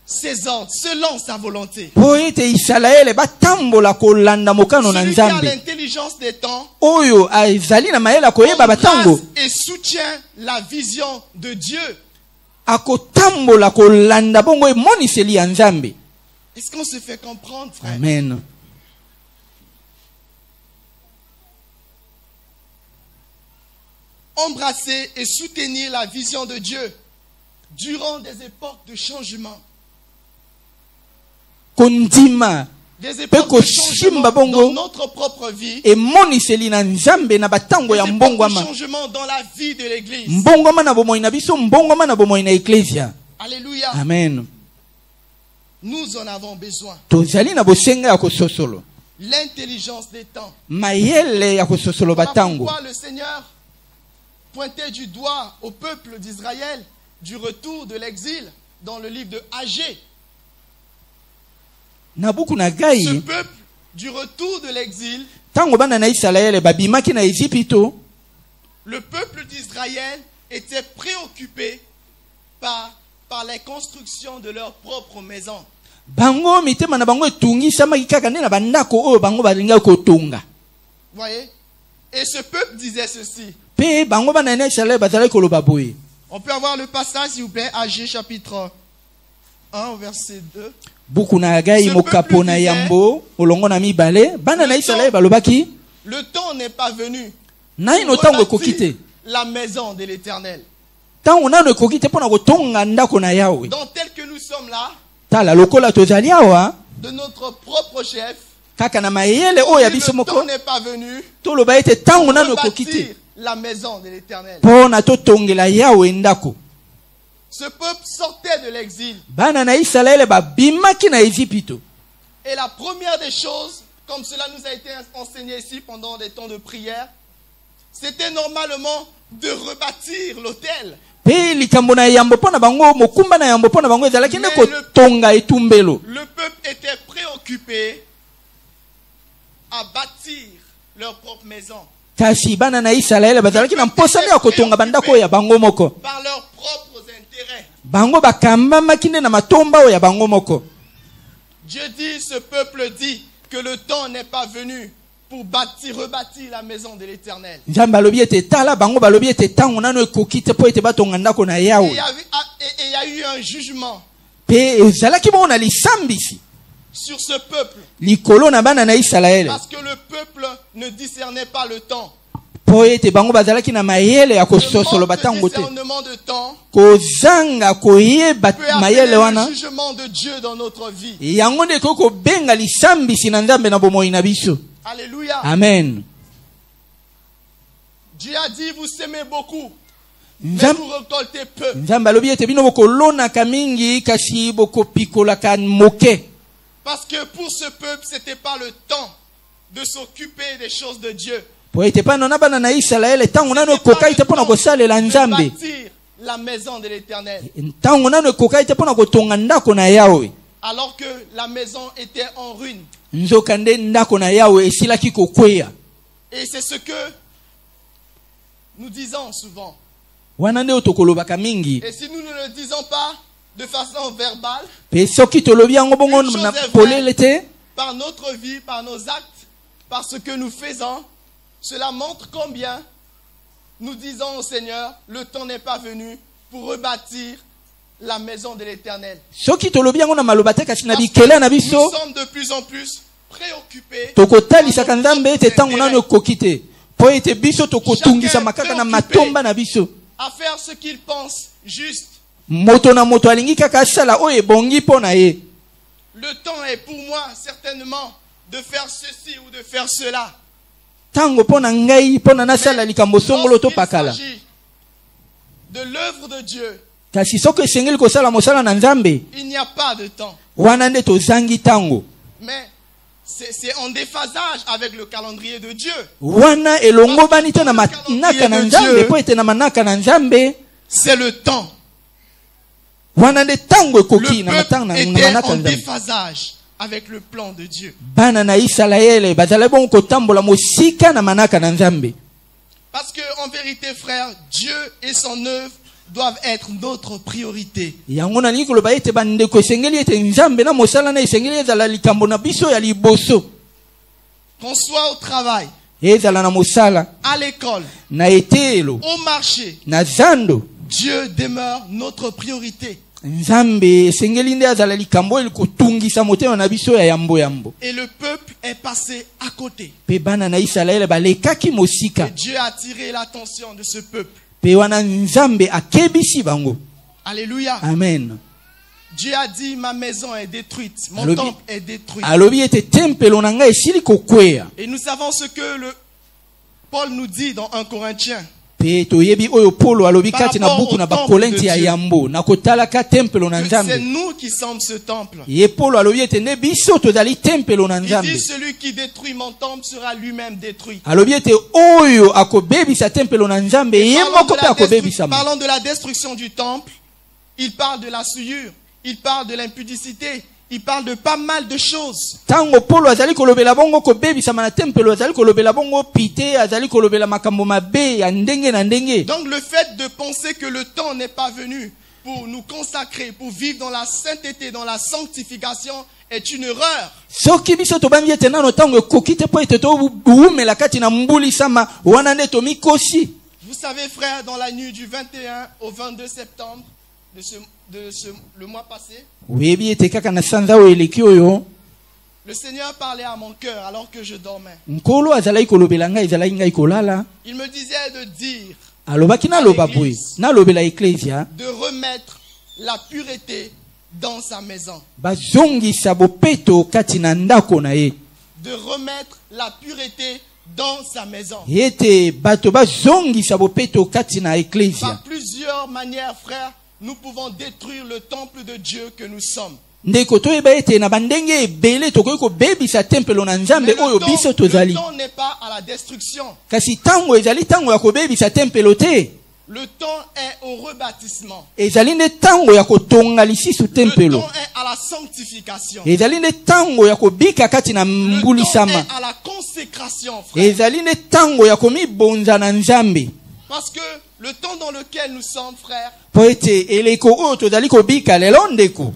ses ordres, selon sa volonté. Po ete Israele batambola kolanda mokano na Celui qui a Nzambe. l'intelligence des temps Oyo azali na mayele akoyeba batango. embrasse et soutient la vision de Dieu. Akotambola kolanda bongo emoniseli ya Nzambe. Est-ce qu'on se fait comprendre, frère? Amen. embrasser et soutenir la vision de Dieu durant des époques de changement. Kondima. Des époques de changement dans notre propre vie. Et moniseli na nzambe na batango ya mbongwama. Des changement dans la vie de l'église. Mbongwama na bomoi na biso, mbongwama na bomoi na ecclesia. Alléluia. Amen. Nous en avons besoin. Tozali na bosenga ya kososolo. L'intelligence des temps. Mayele ya kososolo batango. Pourquoi le Seigneur pointait du doigt au peuple d'Israël du retour de l'exil dans le livre de Agé. Ce peuple du retour de l'exil, le peuple d'Israël était préoccupé par les constructions de leur propre maison. Voyez? Et ce peuple disait ceci. On peut avoir le passage, s'il vous plaît, Agé chapitre 1, verset 2. Le temps n'est pas venu pour rebâtir la maison de l'Éternel. Donc tel que nous sommes là, de notre propre chef, le temps n'est pas venu pour rebâtir la maison de l'Éternel. Ce peuple sortait de l'exil. Et la première des choses, comme cela nous a été enseigné ici pendant des temps de prière, c'était normalement de rebâtir l'autel. Mais le peuple était préoccupé à bâtir leur propre maison. Par leurs propres intérêts. Dieu dit, ce peuple dit que le temps n'est pas venu pour rebâtir la maison de l'Éternel. Et il y a eu un jugement sur ce peuple. Parce que le peuple ne discernait pas le temps. Le manque de discernement de temps peut appeler le jugement de Dieu dans notre vie. Alléluia. Amen. Dieu a dit, vous semez beaucoup, mais vous récoltez peu. Parce que pour ce peuple, ce n'était pas le temps de s'occuper des choses de Dieu. De bâtir la maison de l'Éternel. Alors que la maison était en ruine. Et c'est ce que nous disons souvent. Et si nous ne le disons pas de façon verbale, par notre vie, par nos actes, par ce que nous faisons, cela montre combien nous disons au Seigneur, le temps n'est pas venu pour rebâtir la maison de l'Éternel. Nous sommes de plus en plus préoccupés. À faire ce qu'il pense juste. Le temps est pour moi certainement de faire ceci ou de faire cela. Mais lorsqu'il s'agit de l'œuvre de Dieu, il n'y a pas de temps. Mais c'est en déphasage avec le calendrier de Dieu. C'est le temps. Le peuple était en déphasage avec le plan de Dieu. Parce que en vérité, frère, Dieu et son œuvre doivent être notre priorité. Qu'on soit au travail, à l'école, au marché, Dieu demeure notre priorité. nzambe esengeli nde azala likambo elikotungisa motema na biso ya yambo yambo. Et le peuple est passé à côté. Pe bana na Israele balekaki mosika. Et Dieu a attiré l'attention de ce peuple. Pe wana nzambe akebisi bango. Alléluia. Amen. Dieu a dit, ma maison est détruite, mon Alobi- temple est détruit. Alobi ete tempelo na ngai esili kokwea. Et nous savons ce que Paul nous dit dans 1 Corinthiens. Pe toyebi oyo Paulo alobi Par kati na rapport buku au na temple bakolenti de ya Dieu. yambo na kotalaka tempelo na Que c'est nzambe. nous qui sommes ce temple. Ye Paulo alobi ete nde biso tozali tempelo na Il nzambe. dit, celui qui détruit mon temple sera lui-même détruit. Alobi ete oyo akobebisa tempelo na nzambe ye moko pe akobebisa. Parlant de la destruction du temple, il parle de la souillure, il parle de l'impudicité, il parle de pas mal de choses. Tango Paulo azali kolobela bongo kobebisa na tempelo azali kolobela bongo pite azali kolobela makambo mabe ya ndenge na ndenge. Donc le fait de penser que le temps n'est pas venu pour nous consacrer, pour vivre dans la sainteté, dans la sanctification, est une erreur. Soki biso tobandi ete nano tango ekoki te po ete toumela kati na mbulisama wana nde tomikosi. Vous savez, frère, dans la nuit du 21 au 22 septembre le mois passé, Webi ete kaka na sanza oyo eleki oyo le Seigneur parlait à mon cœur alors que je dormais. nkolo azalaki kolobela ngai ezalaki ngai kolala. Il me disait de dire, Alobaki naloba boye nalobela eklesia de remettre la pureté dans sa maison. bazongisa bopeto kati na ndako na ye. De remettre la pureté dans sa maison. Ete bato bazongisa bopeto kati na eklesia. Par plusieurs manières, frère, nous pouvons détruire le temple de Dieu que nous sommes. Ndeko toyeba ete na bandenge ebele tokoki kobebisa tempelo na nzambe Mais oyo biso tozali. le temps n'est pas à la destruction. Kasi tango ezali tango ya kobebisa tempelo te. Le temps est au rebâtissement. Ezali nde tango ya kotonga lisusu Le tempelo. temps est à la sanctification. Ezali nde tango ya kobika kati na Le temps mbulisama. est à la consécration, frère. Ezali nde tango ya komibonza na nzambe. Parce que le temps dans lequel nous sommes, frère, Po ete eleko oyo tozali kobika lelo ndeko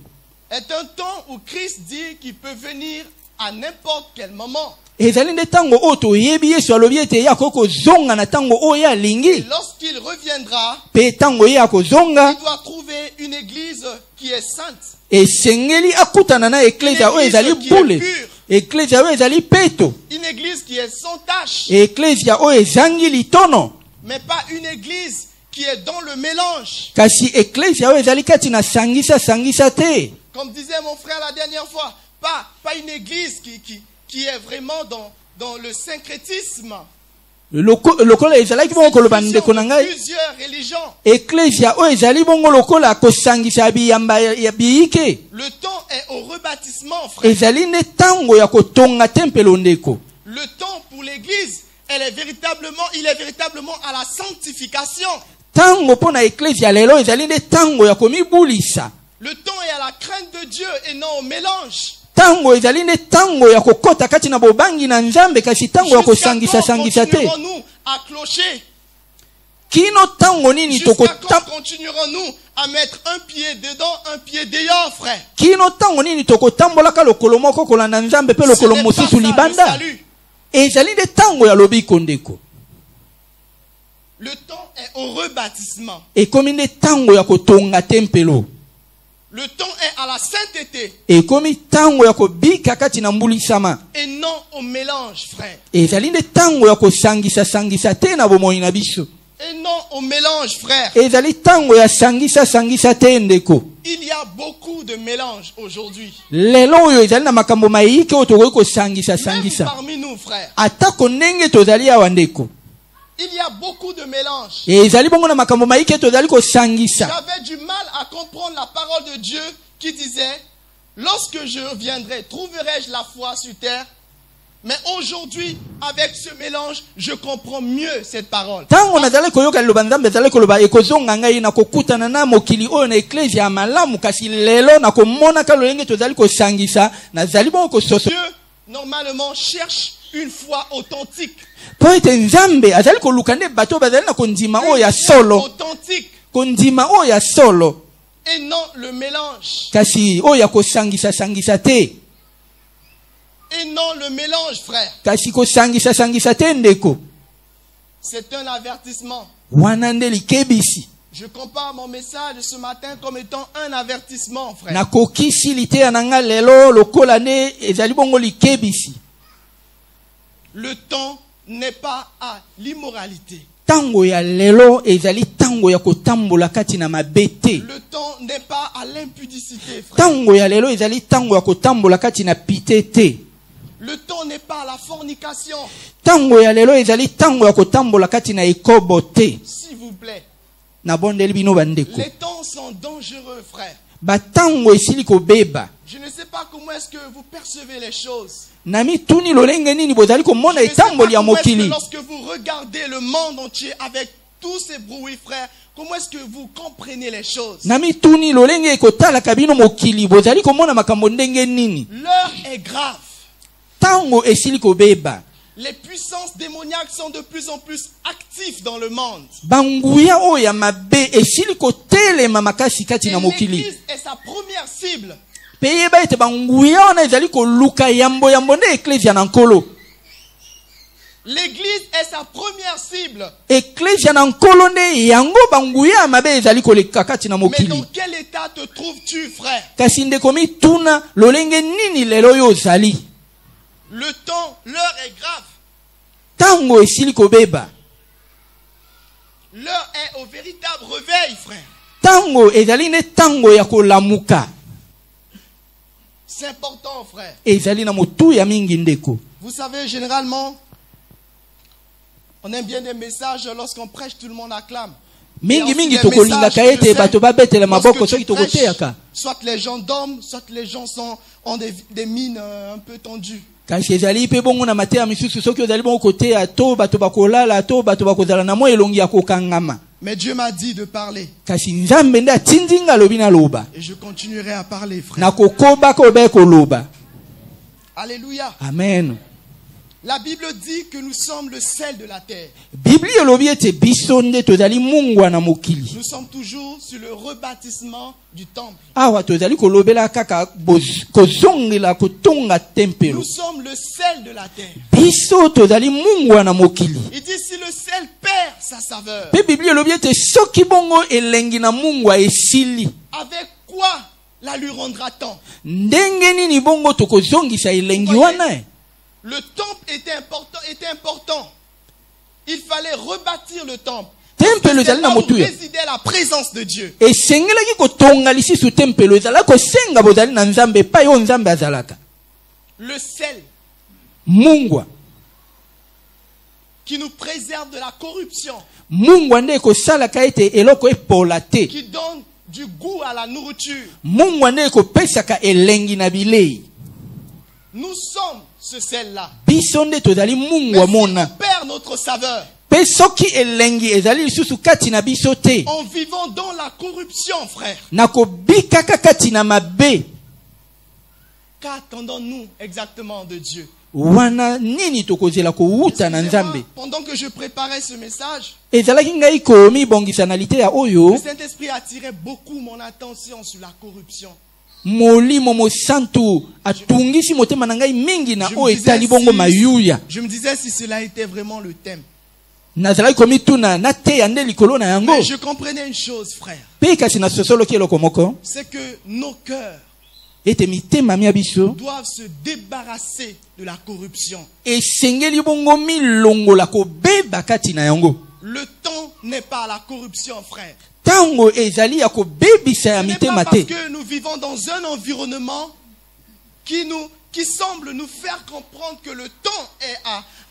est un temps où Christ dit qu'il peut venir à n'importe quel moment. ezali nde tango oyo toyebi Yesu alobi ete ye akoki kozonga na tango oyo ye Et alingi. lorsqu'il reviendra, Pe tango ye akozonga il doit trouver une église qui est sainte. esengeli akutana na eklesia oyo ezali bule, eklesia oyo ezali peto, Une église qui est sans tache. eklesia oyo ezangi litono. Mais pas une église qui est dans le mélange. Kasi eklesia oyo ezali kati na sangisa sangisa te. Comme disait mon frère la dernière fois, pas une église qui est vraiment dans le syncrétisme. Lokola ezalaki bongo koloba ndeko na ngai, Plusieurs religions. eklesia oyo ezali bongo lokola kosangisa biyamba ya biyike. Le temps est au rebâtissement, frère. Ezali nde tango ya kotonga tempelo ndeko. Le temps pour l'église, il est véritablement à la sanctification. Tango pona eklesia lelo ezali nde tango ya komibulisa. Le temps est à la crainte de Dieu et non au mélange. Tango ezali nde tango ya kokota kati na bobangi na nzambe kasi tango ya kosangisa sangisa te. Continuerons-nous à clocher? Kino tango nini Jusqu'à tokota quand continuerons-nous à mettre un pied dedans, un pied dehors, frère? Kino tango nini tokotambolaka lokolo moko kolanda nzambe pe Ce lokolo n'est pas mosusu ça, le libanda. salut. Ezali nde tango ya lobiko ndeko. Le temps est au rebâtissement. Ekomi nde tango ya kotonga tempelo. Le temps est à la sainteté Ekomi tango ya kobika kati na mbulisama. et non au mélange, frère. Ezali nde tango ya kosangisa sangisa te na bomoi na biso. Et non au mélange, frère. Ezali tango ya sangisa sangisa te ndeko. Il y a beaucoup de mélange aujourd'hui. Lelo oyo ezali na makambo mayike oyo tokoki kosangisa Même sangisa. parmi nous, frère. Atako ndenge tozali awa ndeko. Il y a beaucoup de mélange. Ezali bongo na makambo mayike tozali kosangisa. J'avais du mal à comprendre la parole de Dieu qui disait, lorsque je reviendrai, trouverai-je la foi sur terre? Mais aujourd'hui, avec ce mélange, je comprends mieux cette parole. Tango nazali koyoka liloba nzambe ezali koloba ekozonga ngai na kokutana na mokili oyo na eklesia ya malamu kasi lelo na komona ka lolenge tozali kosangisa nazali bongo kososo. Dieu, normalement, cherche une foi authentique. Po ete nzambe azali koluka nde bato bazali na kondima oyo ya solo. Authentique. Kondima oyo ya solo. Et non le mélange. Kasi oyo ya kosangisa sangisa te. Et non le mélange, frère. Kasi kosangisa sangisa te ndeko. C'est un avertissement. Wana nde likebisi. Je compare mon message ce matin comme étant un avertissement, frère. nakokisi liteya na nga lelo lokola ne ezali bongo likebisi. Le temps n'est pas à l'immoralité. Tango ya lelo ezali tango ya kotambola kati na mabete. Le temps n'est pas à l'impudicité, frère. Tango ya lelo ezali tango ya kotambola kati na pitete. Le temps n'est pas à la fornication. Tango ya lelo ezali tango ya kotambola kati na ekobote. S'il vous plaît. Na bondeli bino bandeko. Les temps sont dangereux, frère. Batango esili kobeba. Je ne sais pas comment est-ce que vous percevez les choses. Nami tuni lolenge nini bozali komona Je ne sais pas etamboli ya comment est-ce que mokili. lorsque vous regardez le monde entier avec tous ces bruits, frère, comment est-ce que vous comprenez les choses? Nami tuni lolenge ekotala kabino mokili bozali komona makambo ndenge nini. L'heure est grave. Tango esili kobeba. Les puissances démoniaques sont de plus en plus actives dans le monde. Banguya oya mabe esili kotelema makasi kati Et na mokili. l'Église est sa première cible. Peye ba ete banguya wana ezali koluka yambo nde eklesia na nkolo. L'Église est sa première cible. Eklesia na nkolo nde yango banguya mabe ezali koleka kati na Mais dans mokili. quel état te trouves-tu, frère? Kasi ndeko mituna lolenge nini lelo yo ozali. Le temps, l'heure est grave. Tango esili kobeba. L'heure est au véritable réveil, frère. Tango ezali ne tango ya kolamuka. C'est important, frère. Ezali na motu ya mingi ndeko. Vous savez, généralement, on aime bien des messages lorsqu'on prêche, tout le monde acclame. Mingi Et mingi ensuite, des tokolinga messages, kaete je sais, bato babetela maboko lorsque soki tu prêches, tokoteyaka. soit les gens dorment, soit les gens ont des mines un peu tendues. Kasi ezali pe bongo na mateya misusu soki ozali bongo koteya to bato bakolala to bato bakozala na moyo elongi ya kokangama. Mais Dieu m'a dit de parler. Kasi nzambe nde atindinga lobi na loba. Et je continuerai à parler, frère. Na kokoba kobe koloba. Alléluia. Amen. La Bible dit que nous sommes le sel de la terre. Bibli elobi ete biso nde tozali mungwa na mokili. Nous sommes toujours sur le rebâtissement du temple. Awa tozali kolobela kaka kozongela kotonga tempelo. Nous sommes le sel de la terre. Biso tozali mungwa na mokili. Il dit si le sel perd sa saveur, Pe Bibli elobi ete soki bongo elengi na mungwa esili. avec quoi la lui rendra-t-on? Ndenge nini bongo tokozongisa elengi wana? Le temple était important. Il fallait rebâtir le temple. Tempelo C'est ezali na là où motuya. résidait la présence de Dieu. Esengelaki kotonga lisusu tempelo ezala kosenga bozali na nzambe pa yo nzambe azalaka. Le sel Mungwa. qui nous préserve de la corruption, Mungwa nde kosalaka ete eloko epola te. qui donne du goût à la nourriture. Mungwa nde kopesaka elengi na bilei. Nous sommes ce sel-là. Biso nde tozali Mais mungwa si mona. on perd notre saveur, Pe soki elengi ezali lisusu kati na biso te. en vivant dans la corruption, frère, Na kobikaka kati na mabe. qu'attendons-nous exactement de Dieu? Wana nini tokozela kowuta na nzambe. Pendant que je préparais ce message, Ezalaki ngai komibongisa na liteya oyo. le Saint-Esprit attirait beaucoup mon attention sur la corruption. Molimo mosantu atungisi motema na ngai mingi na Je o me disais etali bongo mayuya. je me disais si cela était vraiment le thème. Nazalaki komituna na te nde likolo na yango. Mais je comprenais une chose, frère. Pe kasi na sosoloki eloko moko. C'est que nos cœurs Ete mitema mia biso doivent se débarrasser de la corruption. esengeli bongo milongola kobeba kati na yango. Le temps n'est pas à la corruption, frère. Tango ezali ya kobebisa ya Ce n'est mitema pas parce te. que nous vivons dans un environnement qui semble nous faire comprendre que le temps est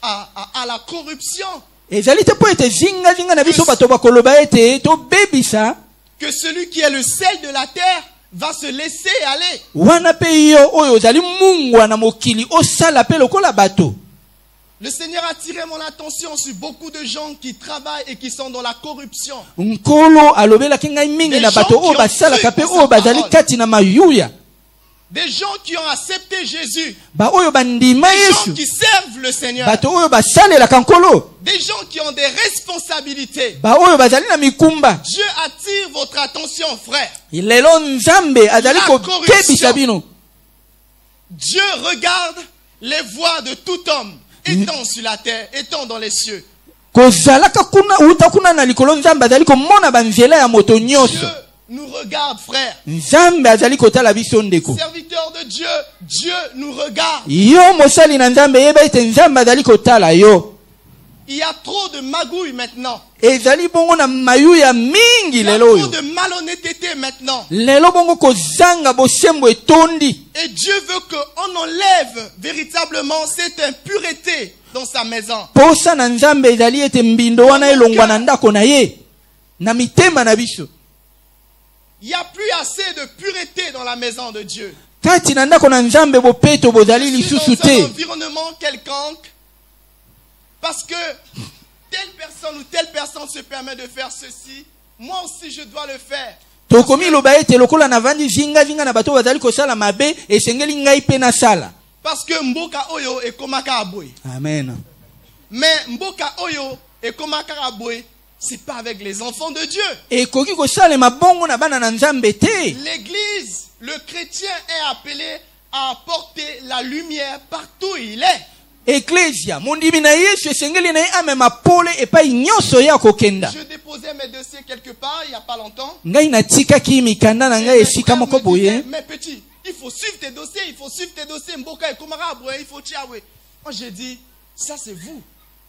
à la corruption, Ezali te po ete zinga na biso bato bakoloba ete tobebisa. que celui qui est le sel de la terre va se laisser aller. Wana pe yo oyo ozali mungwa na mokili osala pe lokola bato. Le Seigneur a attiré mon attention sur beaucoup de gens qui travaillent et qui sont dans la corruption. Nkolo alobelaki ngai mingi na bato oyo basalaka pe oyo bazali kati na mayuya. Des gens qui ont accepté Jésus. Ba oyo bandima Des gens Yesu. qui servent le Seigneur. Bato oyo basalelaka nkolo. Des gens qui ont des responsabilités. Ba oyo bazali na mikumba. Dieu attire votre attention, frère. Lelo nzambe azali La kokebisa bino. Dieu regarde les voies de tout homme, étant sur la terre, étant dans les cieux. kozalaka kuna uta kuna na likolo nzambe azali komona banzela ya moto nyonso. Dieu nous regarde, frère. Nzambe azali kotala biso ndeko. Serviteur de Dieu, Dieu nous regarde. Yo mosali na nzambe yeba ete nzambe azali kotala yo. Il y a trop de magouilles maintenant. Ezali bongo na mayu ya mingi Il y a lelo trop yo. de malhonnêteté maintenant. Lelo bongo kozanga bosembo etondi. Et Dieu veut qu'on enlève véritablement cette impureté dans sa maison. Posa na nzambe ezali ete mbindo wana elongwa na ndako na ye. Na mitema na biso. Il n'y a plus assez de pureté dans la maison de Dieu. Kati na ndako na nzambe bopeto bozali Je suis lisusu dans un te. environnement quelconque parce que telle personne se permet de faire ceci. Moi aussi je dois le faire. Tokomi loba ete lokola na vandi zinga na bato bazali kosala mabe esengeli ngai pe na sala. Parce que mboka oyo ekomaka aboy. Amen. Mais mboka oyo ekomaka aboy, c'est pas avec les enfants de Dieu. Ekoki kosala mabongo na bana na nzambe te. L'église, le chrétien est appelé à apporter la lumière partout où il est. Ecclesia mondimi na Yesu esengeli na ye amema pole epai nyonso ya kokenda. Je déposais mes dossiers quelque part il y a pas longtemps. Ngai natikaki mikanda na ngai esika moko boye. Mais petit, il faut suivre tes dossiers, il faut suivre tes dossiers. Mboka ekomara aboy, il faut tiawe. Moi j'ai dit, ça c'est vous.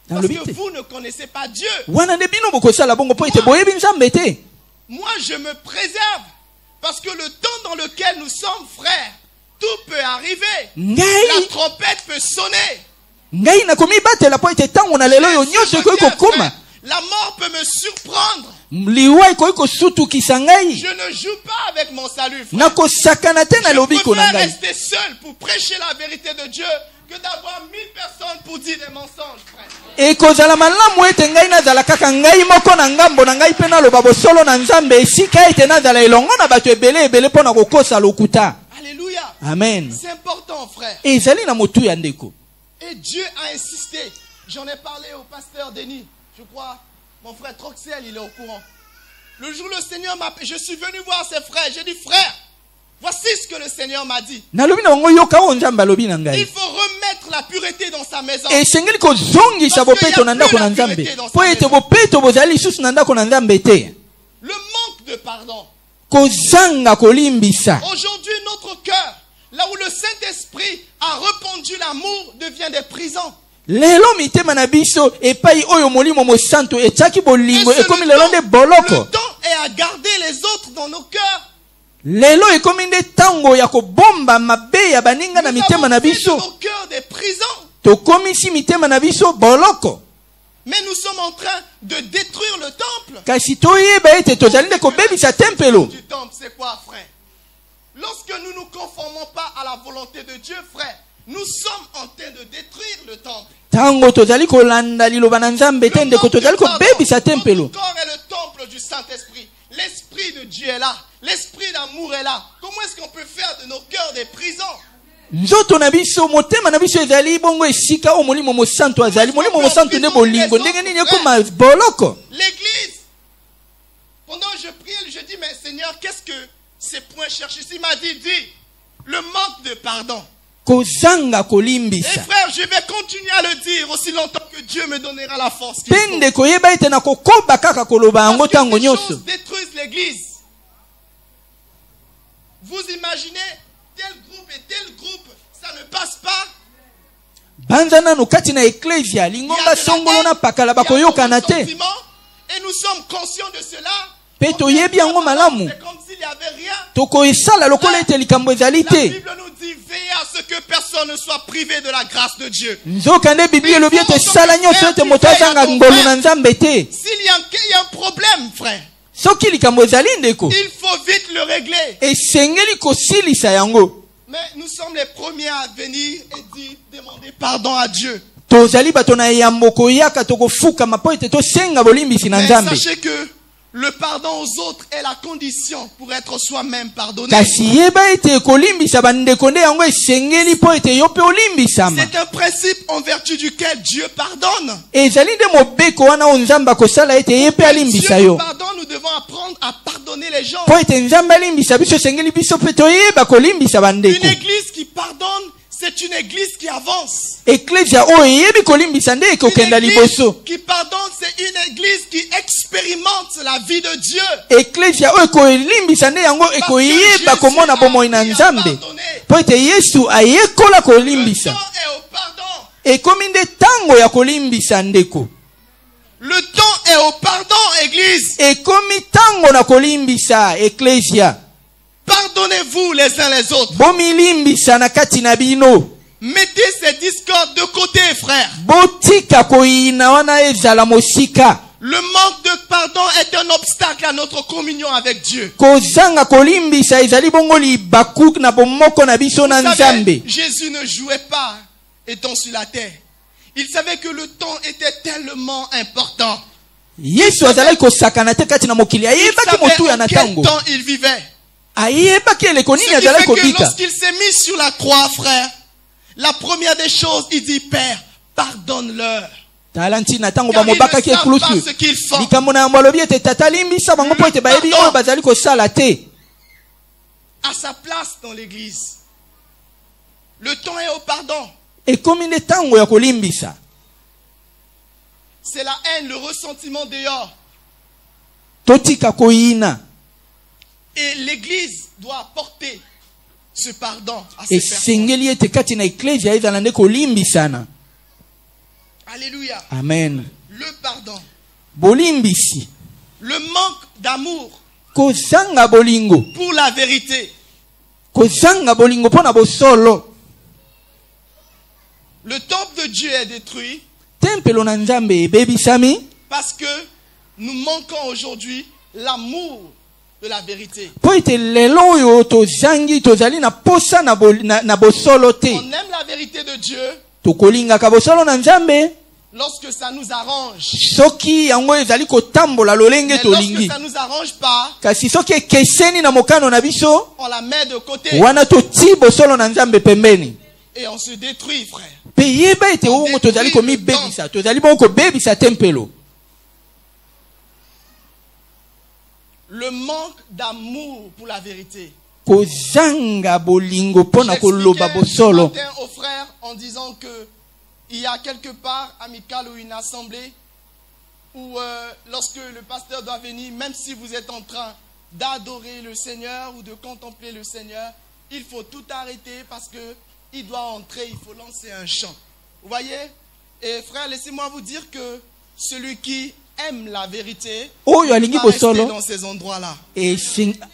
Parce que vous ne connaissez pas Dieu. Wana de bino bokosala bongo po ete boyebi nzambe te. Moi je me préserve parce que le temps dans lequel nous sommes, frères, tout peut arriver. La trompette peut sonner. Ngai na komi batela po ete tango na lelo yo nyonso ekoki kokoma. La mort peut me surprendre. Liwa ekoki kosutukisa ngai. Je ne joue pas avec mon salut, frère. Nakosakana te na lobiko na Je ngai. préfère rester seul pour prêcher la vérité de Dieu que d'avoir 1000 personnes pour dire des mensonges, frère. Ekozala malamu ete ngai nazala kaka ngai moko na ngambo na ngai pe naloba bosolo na nzambe esika ete nazala elongo na bato ebele mpo na kokosa lokuta. Alléluia. Amen. C'est important, frère. Ezali na motu ya ndeko. Et Dieu a insisté. J'en ai parlé au pasteur Denis. Je crois, mon frère Troxel, il est au courant. Le jour où le Seigneur m'a appelé, je suis venu voir ses frères. J'ai dit, frère, voici ce que le Seigneur m'a dit. Il faut remettre la pureté dans sa maison. Parce qu'il y a plus la pureté dans sa maison. Le manque de pardon. Aujourd'hui, notre cœur, là où le Saint-Esprit a répandu l'amour, devient des prisons. Lelo mitema na biso epai oyo molimo mo santo etaki bolingo ekomi lelo nde boloko. Le temps est à garder les autres dans nos cœurs. Lelo ekomi nde tango ya kobomba mabe ya baninga na mitema na biso. Nos cœurs des prisons. Tokomisi mitema na biso boloko. Mais nous sommes en train de détruire le temple. Kasi toyeba ete tozali nde kobebisa tempelo. Du temple, c'est quoi, frère? Lorsque nous ne nous conformons pas à la volonté de Dieu, frère, nous sommes en train de détruire le temple. Tango tozali kolanda liloba na nzambe te ndeko tozali kobebisa tempelo. Notre corps est le temple du Saint-Esprit. L'Esprit de Dieu est là. L'Esprit d'amour est là. Comment est-ce qu'on peut faire de nos cœurs des prisons? Nzoto na biso motema na biso ezali bongo esika o molimo mo santo azali molimo mo santo nde bolingo ndenge nini ekoma boloko. L'église, pendant que je priais, je dis, mais Seigneur, qu'est-ce que ces points cherchent ici? Il m'a dit, le manque de pardon. Kozanga Et kolimbisa. frère, je vais continuer à le dire aussi longtemps que Dieu me donnera la force. Pende koyeba ete na kokoba kaka koloba yango Parce que tango ces nyonso. choses détruisent l'église. Vous imaginez tel groupe et tel groupe, ça ne passe pas. Banzana no kati na eklesia lingonga songolo na pakala bakoyokana te. Et nous sommes conscients de cela. Pe toyebi yango malamu. C'est comme s'il n'y avait rien. Tokoesala lokola ete likambo ezali La te. Bible nous dit, veillez à ce que personne ne soit privé de la grâce de Dieu. Nzoka nde Biblia elobi ete sala nyonso ete moto azanga ngolu na nzambe te. S'il y a un problème, frère, Soki likambo ezali ndeko. il faut vite le régler. Esengeli kosilisa yango. Mais nous sommes les premiers à venir et dire, demander pardon à Dieu. Tozali bato na yambo koyaka tokofuka mapo ete tosenga bolimbisi na Mais nzambe. sachez que le pardon aux autres est la condition pour être soi-même pardonné. Kasi yeba ete kolimbisa bandeko nde yango esengeli po ete yo pe olimbisama. C'est un principe en vertu duquel Dieu pardonne. Ezali nde mobeko wana o nzambe akosala ete ye pe alimbisa Dieu yo. pardonne, nous devons apprendre à pardonner les gens. Po ete nzambe alimbisa biso esengeli biso pe toyeba kolimbisa Une bandeko. église qui pardonne, c'est une église qui avance. Eklesia oyo eyebi kolimbisa nde Une ekokenda église liboso. qui pardonne, église qui expérimente la vie de Dieu. Ecclesia oyo ekolimbisa nde yango ekoyeba komona bomoi na Nzambe. Po ete Yesu ayekola Le kolimbisa. temps est au pardon. Ekomi nde tango ya kolimbisa ndeko. Le temps est au pardon, église. Ekomi tango na kolimbisa Ecclesia. Pardonnez-vous les uns les autres. Bomilimbisa na kati na bino. Mettez ces discordes de côté, frères. Botika koyina wana ezala mosika. Le manque de pardon est un obstacle à notre communion avec Dieu. Kozanga kolimbisa ezali bongo libaku na bomoko na biso na Vous Nzambe. savez, Jésus ne jouait pas étant sur la terre. Il savait que le temps était tellement important. Yesu azalaki kosakana te kati na mokili. Il Ayebaki motu ya savait na en quel tango. temps il vivait. Ayebaki eleko Ce nini qui azalaki fait que kobika. lorsqu'il s'est mis sur la croix, frère, la première des choses, il dit, Père, pardonne-leur. Tala ntina tango Car ils ne bamobakaki savent pas ekulusu. ce qu'ils font. Likambo na yango alobi ete tata limbisa bango po ete bayebi Pardon. oyo bazali kosala te. À sa place dans l'église. Le temps est au pardon. Ekomi nde tango ya kolimbisa. C'est la haine, le ressentiment dehors. Totika koyina. Et l'église doit apporter ce pardon à ces personnes. Esengeli ete kati na eklesia ezala nde kolimbisana. Alléluia. Amen. Le pardon. Bolimbisi. Le manque d'amour Kozanga bolingo. pour la vérité. Kozanga bolingo pona bosolo. Le temple de Dieu est détruit Tempelo na Nzambe ebebisami. parce que nous manquons aujourd'hui l'amour de la vérité. Po ete lelo oyo tozangi tozali na posa na bosolo te. On aime la vérité de Dieu Tokolingaka bosolo na Nzambe. lorsque ça nous arrange. Soki yango ezali kotambola lolenge Mais lorsque tolingi. ça nous arrange pas, Kasi soki ekeseni na mokano na biso, on la met de côté wana toti bosolo na Nzambe pembeni. et on se détruit, frère. Pe yeba ete wongo tozali komibebisa. Tozali bongo kobebisa tempelo. Le manque d'amour pour la vérité. Kozanga bolingo pona koloba J'expliquais ce bosolo. matin aux frères en disant que il y a quelque part amical ou une assemblée où lorsque le pasteur doit venir, même si vous êtes en train d'adorer le Seigneur ou de contempler le Seigneur, il faut tout arrêter parce que il doit entrer, il faut lancer un chant. Vous voyez? Et frère, laissez-moi vous dire que celui qui aime la vérité Oyo alingi va rester bosolo. dans ces endroits-là.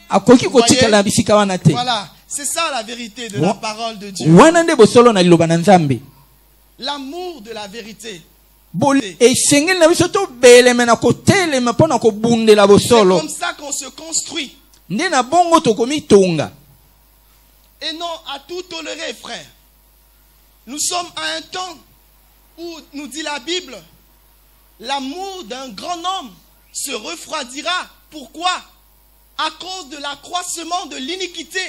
Akoki kotika na bisika wana te. Voilà, c'est ça la vérité de la parole de Dieu. Wana nde bosolo na liloba na Nzambe. L'amour de la vérité. Esengeli na biso tobelema na kotelema mpona kobundela C'est bosolo. comme ça qu'on se construit. Nde na bongo tokomi tonga. Et non à tout tolérer, frère. Nous sommes à un temps où, nous dit la Bible, l'amour d'un grand homme se refroidira. Pourquoi? À cause de l'accroissement de l'iniquité.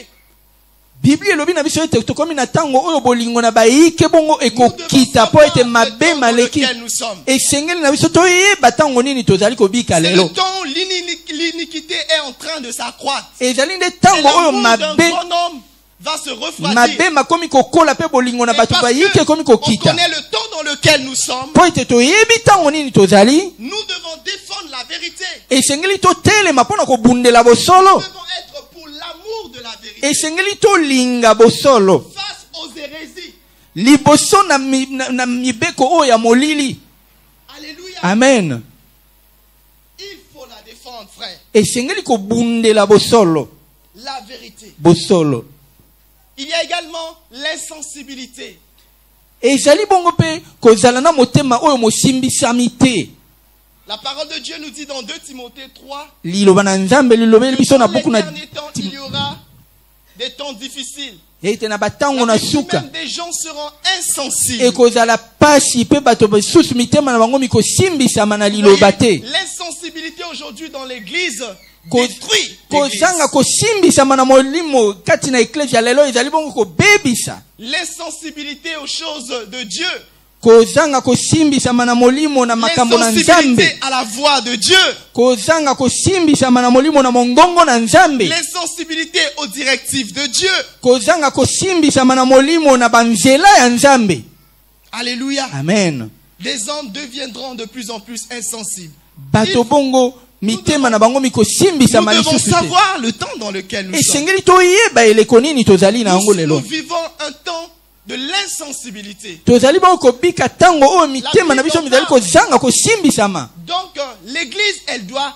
Biblia elobi na biso ete tokomi na tango oyo bolingo na bayike bongo Nous devons ekokita po savoir ete le mabe temps dans maleki. lequel nous sommes. Esengeli na biso toyeba tango nini tozali kobika C'est lelo. le temps où l'iniquité est en train de s'accroître. Ezali nde Et tango oyo l'amour d'un mabe grand homme va se refroidir. mabe makomi kokola pe bolingo na Et bato parce bayike que ekomi on kokita. connaît le temps dans lequel nous sommes, Po ete toyebi tango nini tozali. nous devons défendre la vérité. Esengeli totelema mpona kobundela Nous bosolo. devons être pour l'amour de la vérité Esengeli tolinga bosolo. face aux hérésies. Liboso na mibeko oyo ya molili. Alléluia. Amen. Il faut la défendre, frère. Esengeli kobundela bosolo. La vérité. Bosolo. Il y a également l'insensibilité. Ezali bongo pe kozala na motema oyo mosimbisami te. La parole de Dieu nous dit dans 2 Timothée 3 Liloba na Nzambe lilobeli que biso na dans les buku na derniers temps, il y aura des temps difficiles. ete na batango na suka. Même des gens seront insensibles. Ekozala pasi pe bato basusu mitema na bango mikosimbisama na liloba te. L'insensibilité aujourd'hui dans l'église Ko- détruit Kozanga l'église. kosimbisama na molimo kati na eklesia lelo ezali bongo kobebisa. L'insensibilité aux choses de Dieu. Kozanga kosimbisama na molimo na makambo na Nzambe. L'insensibilité à la voix de Dieu. Kozanga kosimbisama na molimo na mongongo na Nzambe. L'insensibilité aux directives de Dieu. Kozanga kosimbisama na molimo na banzela ya Nzambe. Alléluia. Amen. Les hommes deviendront de plus en plus insensibles. bato bongo mitema na bango miko simbisa Nous devons malisusu te. savoir le temps dans lequel nous sommes. Esengeli toyeba eleko nini tozali na yango Nous lelo. vivons un temps de l'insensibilité. Tozali bongo kobika tango oyo mitema na biso mizali kozanga kosimbisama. Donc l'église, elle doit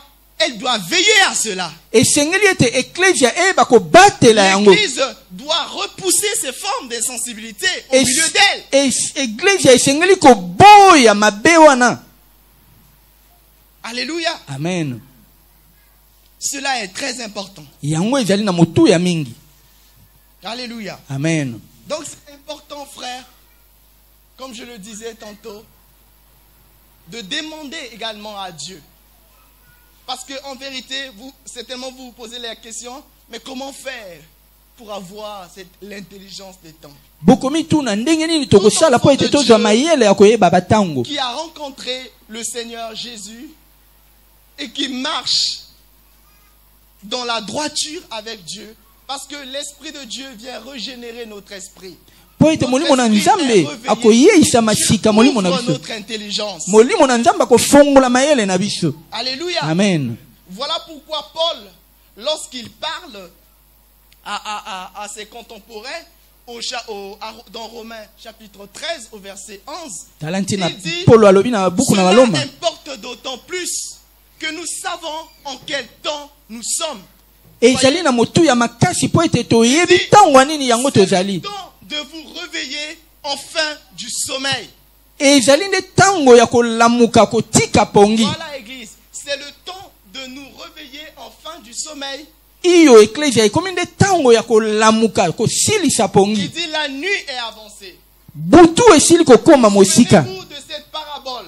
veiller à cela. Esengeli ete eklesia eba kobatela yango. L'église doit repousser ces formes d'insensibilité au milieu d'elle. Eklesia esengeli koboya mabe wana. Alléluia. Amen. Cela est très important. Yango ezali na motu ya mingi. Alléluia. Amen. Donc c'est important, frère, comme je le disais tantôt, de demander également à Dieu. Parce qu'en vérité, certainement vous vous posez la question, mais comment faire pour avoir l'intelligence des temps? Bokomi tuna ndenge nini tokosala po ete tozwa mayele ya koyeba batango. Qui a rencontré le Seigneur Jésus et qui marche dans la droiture avec Dieu, parce que l'Esprit de Dieu vient régénérer notre esprit. Po ete molimo na nzambe akoyeisa masika molimo na biso. Notre intelligence. Molimo na nzambe akofongola mayele na biso. Alléluia. Amen. Voilà pourquoi Paul, lorsqu'il parle à ses contemporains, dans Romains chapitre 13 au verset 11, il dit, cela importe d'autant plus que nous savons en quel temps nous sommes. Et c'est le temps de vous réveiller enfin du sommeil. Voilà, église, c'est le temps de nous réveiller enfin du sommeil. Il dit la nuit est avancée. Souvenez-vous de cette parabole.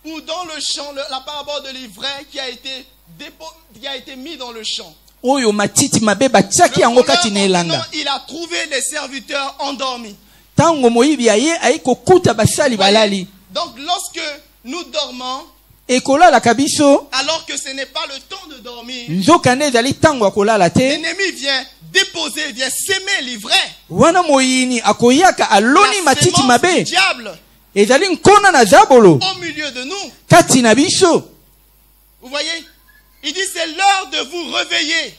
Ou dans le champ, la parabole de l'ivraie qui a été mis dans le champ. Le voleur, il a trouvé des serviteurs endormis. Donc lorsque nous dormons, alors que ce n'est pas le temps de dormir, l'ennemi vient déposer, vient s'aimer l'ivraie. La sémence du diable au milieu de nous. Vous voyez, il dit c'est l'heure de vous réveiller.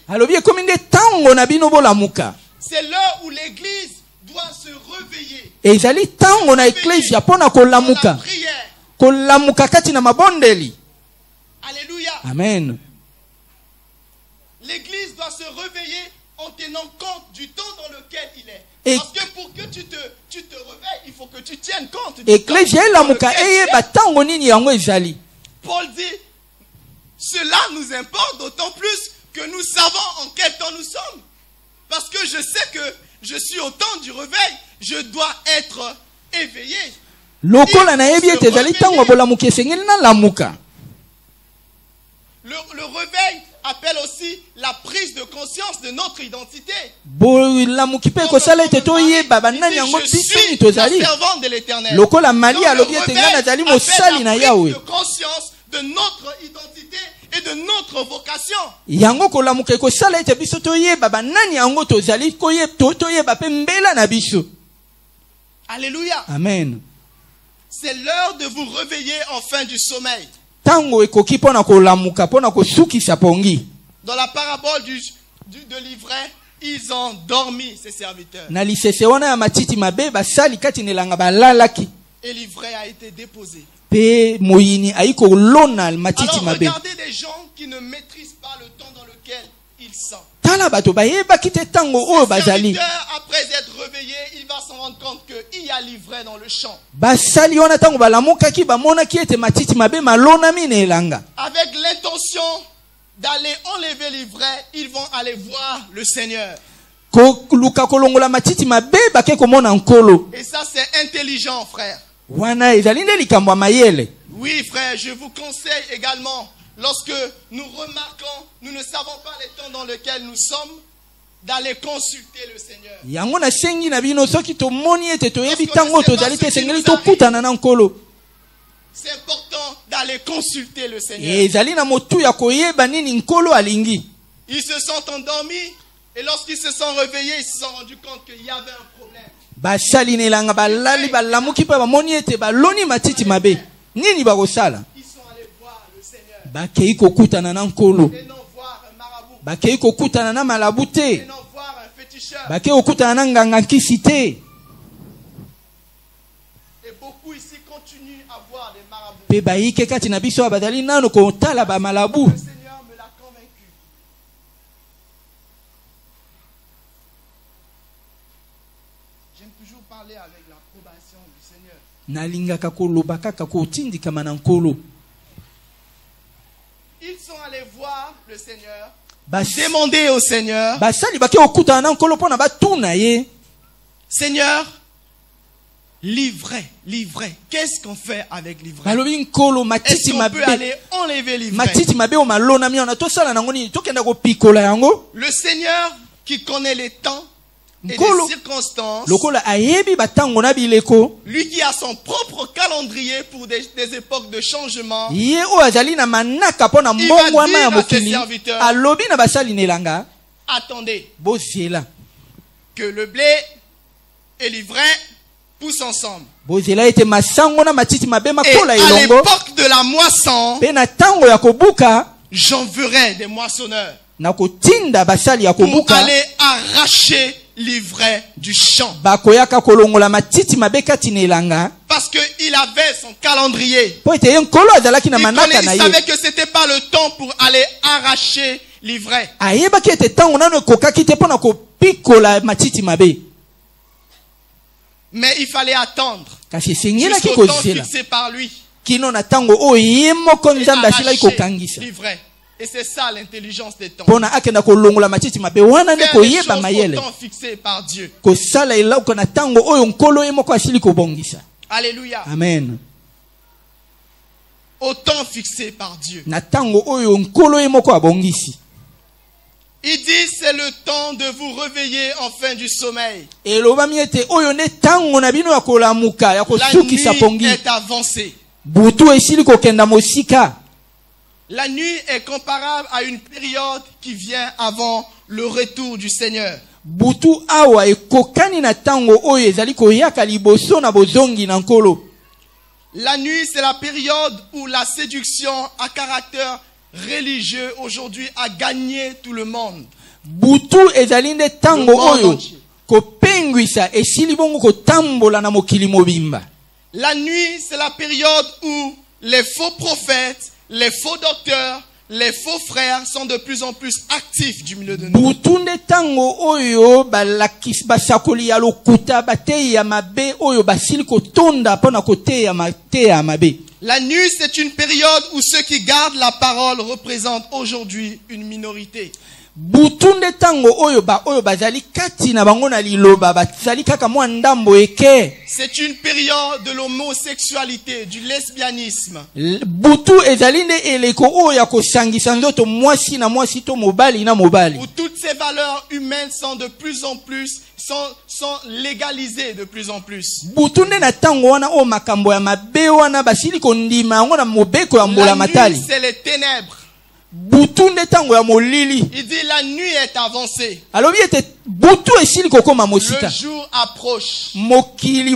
C'est l'heure où l'église doit se réveiller. Dans la prière. Alléluia. Amen. L'église doit se réveiller en tenant compte du temps dans lequel il est. Parce que pour que tu te réveilles, il faut que tu tiennes compte du temps dans lequel il est. Paul dit, cela nous importe d'autant plus que nous savons en quel temps nous sommes. Parce que je sais que je suis au temps du réveil, je dois être éveillé. Le réveil appelle aussi la prise de conscience de notre identité. Je suis la servante de l'Éternel. Donc le réveil appelle la prise de conscience de notre identité et de notre vocation. Alléluia. Amen. C'est l'heure de vous réveiller enfin du sommeil. Dans la parabole de l'ivraie, ils ont dormi, ces serviteurs. Et l'ivraie a été déposé. Alors regardez des gens qui ne maîtrisent pas le temps dans lequel ils sont. Le serviteur, après être réveillé, il va s'en rendre compte qu'il y a l'ivraie dans le champ. Avec l'intention d'aller enlever l'ivraie, ils vont aller voir le Seigneur. Et ça, c'est intelligent, frère. Oui, frère, je vous conseille également, lorsque nous remarquons, nous ne savons pas les temps dans lesquels nous sommes, d'aller consulter le Seigneur. C'est important d'aller consulter le Seigneur. Ils se sont endormis et lorsqu'ils se sont réveillés, ils se sont rendus compte qu'il y avait un problème. nini bakosala? Ils sont allés voir le Seigneur. Bakei kokutana na nkolo. Et non voir un marabout. Bakei kokutana na malabu te. Et non voir un féticheur. Bakei kokutana na nganga nkisi te. Et beaucoup ici continuent à voir des marabouts. Pe baike kati na biso abadali nano kotala ba malabu. Le Seigneur me l'a convaincu. J'aime toujours parler avec l'approbation du Seigneur. Nalingaka koloba kaka kotindikama na nkolo. Ils sont allés voir le Seigneur, Bas- demander au Seigneur, basali bake okutana na nkolo mpona batuna ye. Seigneur, l'ivraie, l'ivraie. Qu'est-ce qu'on fait avec l'ivraie? Balobi nkolo Est-ce matiti qu'on peut mabe. aller enlever l'ivraie? Matiti mabe o malona miona tosala nango nini tokenda kopikola yango. Le Seigneur qui connaît les temps et Nkolo. les circonstances, Lokola ayebi batango na bileko. lui qui a son propre calendrier pour des époques de changement, Ye o azali na manaka mpona Il va mbongwana ya dire à ses mokili. serviteurs, Alobi na basali nelanga. attendez Bozela. que le blé et l'ivraie poussent ensemble. Bozela ete masango na matiti mabe Et makola à elongo. l'époque de la moisson, Pe na tango ya kobuka j'enverrai des moissonneurs na kotinda basali ya pour kobuka. aller arracher l'ivraie du champ. Bakoyaka kolongola matiti mabe kati na elanga. Parce qu'il avait son calendrier. Po ete ye nkolo azalaki na Il manaka na ye. savait que c'était pas le temps pour aller arracher l'ivraie. Ayebaki ete tango nano ekokaki te mpona kopikola matiti mabe. Mais il fallait attendre Kasi esengelaki jusqu'au temps kozela. fixé par lui. Kino na tango oyo ye moko Et nzambe asilaki arracher kokangisa. l'ivraie. Et c'est ça l'intelligence des temps. Mpona akenda kolongola matiti mabe wana nde Faire les koyeba choses au mayele. temps fixé par Dieu. Kosala eloko na tango oyo nkolo ye moko asili kobongisa. Alléluia. Amen. Au temps fixé par Dieu. Na tango oyo nkolo ye moko abongisi. Il dit c'est le temps de vous réveiller enfin du sommeil. Elobami ete oyo nde tango na bino ya kolamuka ya La kosukisa nuit pongi. est avancée. Butu esili kokenda mosika. La nuit est comparable à une période qui vient avant le retour du Seigneur. Butu awa ekokani na tango oyo ezali koyaka liboso na bozongi na nkolo. La nuit, c'est la période où la séduction à caractère religieux aujourd'hui a gagné tout le monde. Butu ezali nde tango Le monde oyo entier. kopengwisa esili bongo kotambola na mokili mobimba. La nuit, c'est la période où les faux prophètes, les faux docteurs, les faux frères sont de plus en plus actifs du milieu de nous. Butu nde tango oyo balakisi basakoli ya lokuta bateyi ya mabe oyo basili kotonda mpona koteya mateya ya mabe. La nuit, c'est une période où ceux qui gardent la parole représentent aujourd'hui une minorité. Butu nde tango oyo bazali kati na bango na liloba bazali kaka mwa ndambo eke. C'est une période de l'homosexualité, du lesbianisme. Butu ezali nde eleko oyo ya kosangisa nzoto mwasi na mwasi to mobali na mobali. Où toutes ces valeurs humaines sont de plus en plus, sont légalisées de plus en plus. Butu nde na tango wana o makambo ya mabe wana basili kondima yango na mobeko ya mbola La matali. nuit, c'est les ténèbres. Butu nde tango ya molili. Il dit la nuit est avancée. Alobi ete butu esili kokoma mosika. Le jour approche. Mokili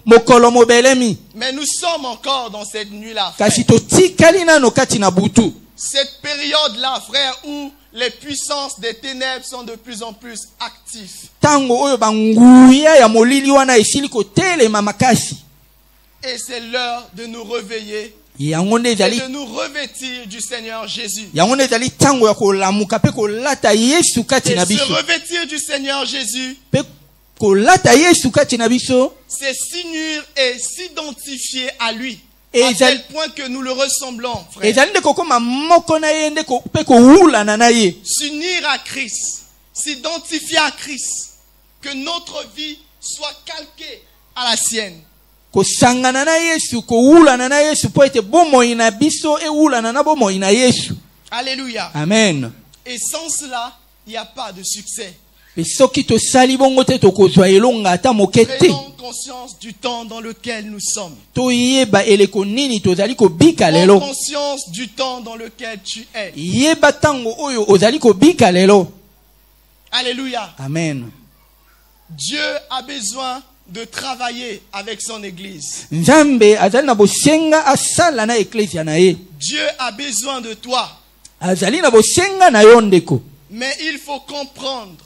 mokolo mobelemi. Mais nous sommes encore dans cette nuit-là. Kasi totikali nano kati na butu. Cette période-là, frère, où les puissances des ténèbres sont de plus en plus actives. Tango oyo banguya ya molili wana esili kotelema makasi. Et c'est l'heure de nous réveiller Yango nde et ezali de nous revêtir du Seigneur Jésus. yango nde ezali tango ya kolamuka pe kolata Yesu kati Et na se biso. revêtir du Seigneur Jésus, Pe kolata Yesu kati na biso. c'est s'unir et s'identifier à lui. Et À ils tel point que nous le ressemblons, frère. Ezali nde kokoma moko na ye nde pe kowulana na ye. S'unir à Christ, s'identifier à Christ, que notre vie soit calquée à la sienne. Kosangana na Yesu, kowulana na Yesu po ete bomoi na biso ewulana na bomoi na Yesu. Alléluia. Amen. Et sans cela, il n'y a pas de succès. Pe soki tosali bongo te tokozwa elonga ata moke te. Prenons conscience du temps dans lequel nous sommes. Toyeba eleko nini tozali kobika Prends lelo. conscience du temps dans lequel tu es. Yeba tango oyo ozali kobika lelo. Alléluia. Amen. Dieu a besoin de travailler avec son église. Nzambe azali na bosenga asala na ecclesia na ye. Dieu a besoin de toi. Azali na bosenga na yo ndeko. Mais il faut comprendre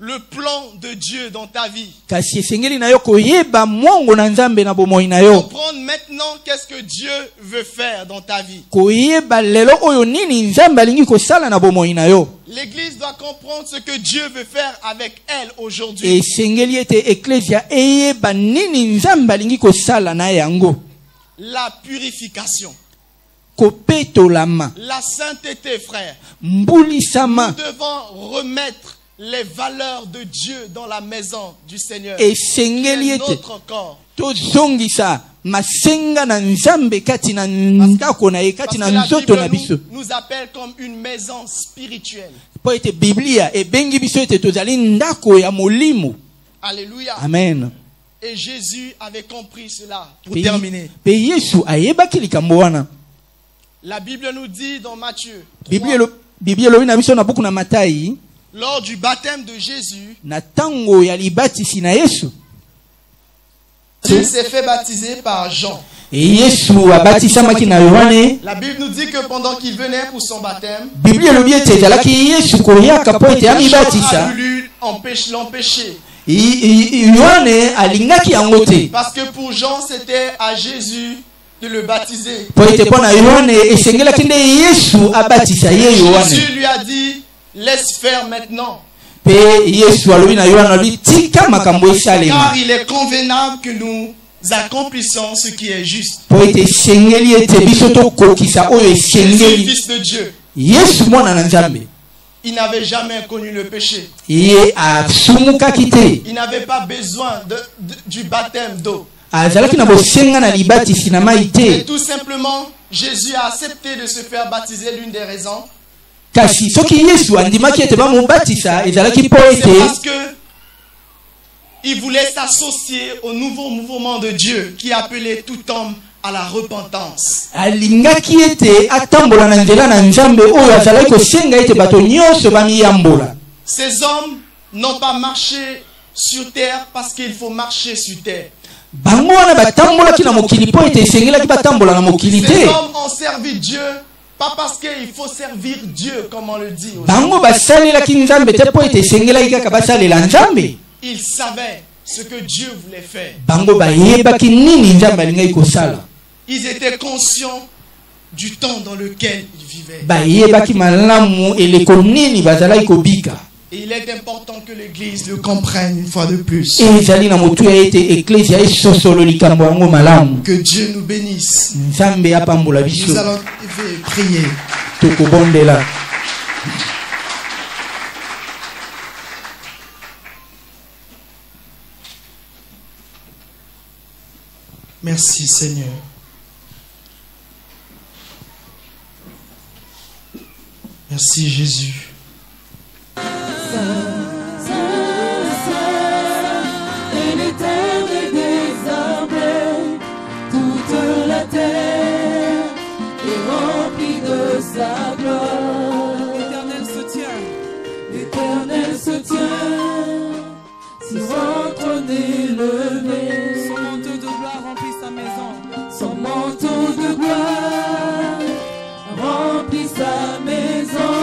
le plan de Dieu dans ta vie. Kasi esengeli na yo koyeba mongo na Nzambe na bomoi na yo. Comprendre maintenant qu'est-ce que Dieu veut faire dans ta vie. Koyeba lelo oyo nini Nzambe alingi kosala na bomoi na yo. L'église doit comprendre ce que Dieu veut faire avec elle aujourd'hui. Esengeli ete ecclesia eyeba nini Nzambe alingi kosala na yango. La purification. Kopetolama. La sainteté, frère. Mbulisama. Nous devons remettre les valeurs de Dieu dans la maison du Seigneur. Esengeli ete Notre corps. tozongisa masenga na Nzambe kati na ndako na ye kati na nzoto na biso. Nous appelle comme une maison spirituelle. Po ete Biblia ebengi biso ete tozali ndako ya molimo. Alléluia. Amen. Et Jésus avait compris cela. Pour terminer. Pe Yesu ayebaki likambo wana. La Bible nous dit dans Matthieu 3, Biblia lobi na biso na buku na Matai, lors du baptême de Jésus, na tango ya libatisi na Yesu, il s'est fait baptiser par Jean. Yesu abatisamaki na Yohane. La Bible nous dit que pendant qu'il venait pour son baptême, Biblia lobi ete ezalaki Yesu koyaka po ete Jean amibatisa. a voulu l'empêcher. Yohane alingaki yango te. Parce que pour Jean, c'était à Jésus de le baptiser. Po ete pona Yohane esengelaki nde Yesu abatisa ye Yohane. Jésus lui a dit, laisse faire maintenant. Pe Yesu alobi na Yohane alobi tika makambo esalema. Car il est convenable que nous accomplissons ce qui est juste. Po ete esengeli ete biso tokokisa oyo Jésus, esengeli. fils de Dieu, Yesu mwana na Nzambe. il n'avait jamais connu le péché. Ye asumukaki te. Il n'avait pas besoin du baptême d'eau. Azalaki na bosenga na libatisi na mai Et te. tout simplement, Jésus a accepté de se faire baptiser. L'une des raisons, Kasi soki Yesu andimaki ete bamubatisa ezalaki po c'est ete parce que il voulait s'associer au nouveau mouvement de Dieu qui appelait tout homme à la repentance. alingaki ete atambola na nzela na Nzambe oyo azalaki kosenga ete bato nyonso bamiyambola. Ces hommes n'ont pas marché sur terre parce qu'il faut marcher sur terre. Bango wana batambolaki na mokili po ete esengelaki batambola na mokili Ces te. hommes ont servi Dieu pas parce qu'il faut servir Dieu comme on le dit. Bango basalelaki Nzambe te po ete esengelaki kaka basalela Nzambe. Ils savaient ce que Dieu voulait faire. Bango bayebaki nini Nzambe alingaki kosala. Ils étaient conscients du temps dans lequel ils vivaient. Bayebaki malamu eleko nini bazalaki kobika. Et il est important que l'Église le comprenne une fois de plus. Ezali na motu ya ete ecclesia esosolo likambo yango malamu. Que Dieu nous bénisse. Nzambe apambola biso. Nous allons prier. Tokobondela. Merci Seigneur. Merci Jésus. Et l'éternel des armées, toute la terre est remplie de sa gloire. L'éternel se tient sur son trône élevé. Son manteau de gloire remplit sa maison. Son manteau de gloire remplit sa maison.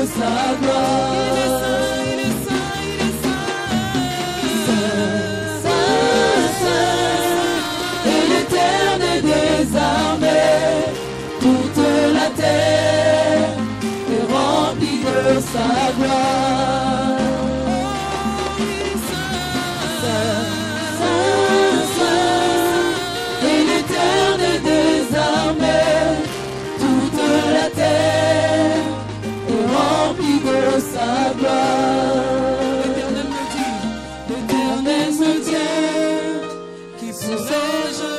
sa gloire. Des armées, toute la terre est remplie de sa gloire. Saint, Saint, Saint, et l'Éternel des armées, toute la terre est remplie de sa gloire. L'Éternel me tient, qui pourrais-je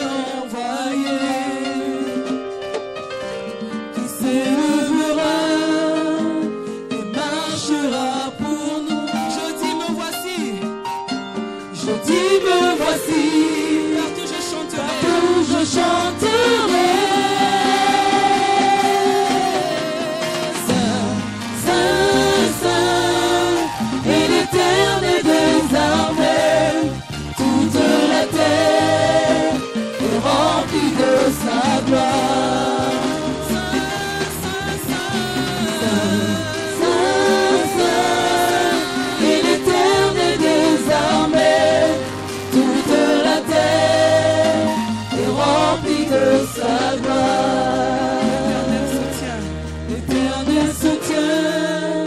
qui s'élèvera et marchera pour nous. Je dis me voici, partout je chanterai, Saint, Saint, Saint, et l'Éternel des armées, toute la terre est remplie de sa gloire. Saint, Saint, et l'Éternel des armées, toute la terre est remplie de sa gloire. L'Éternel se tient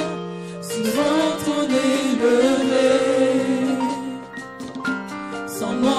sur un trône élevé, sans moi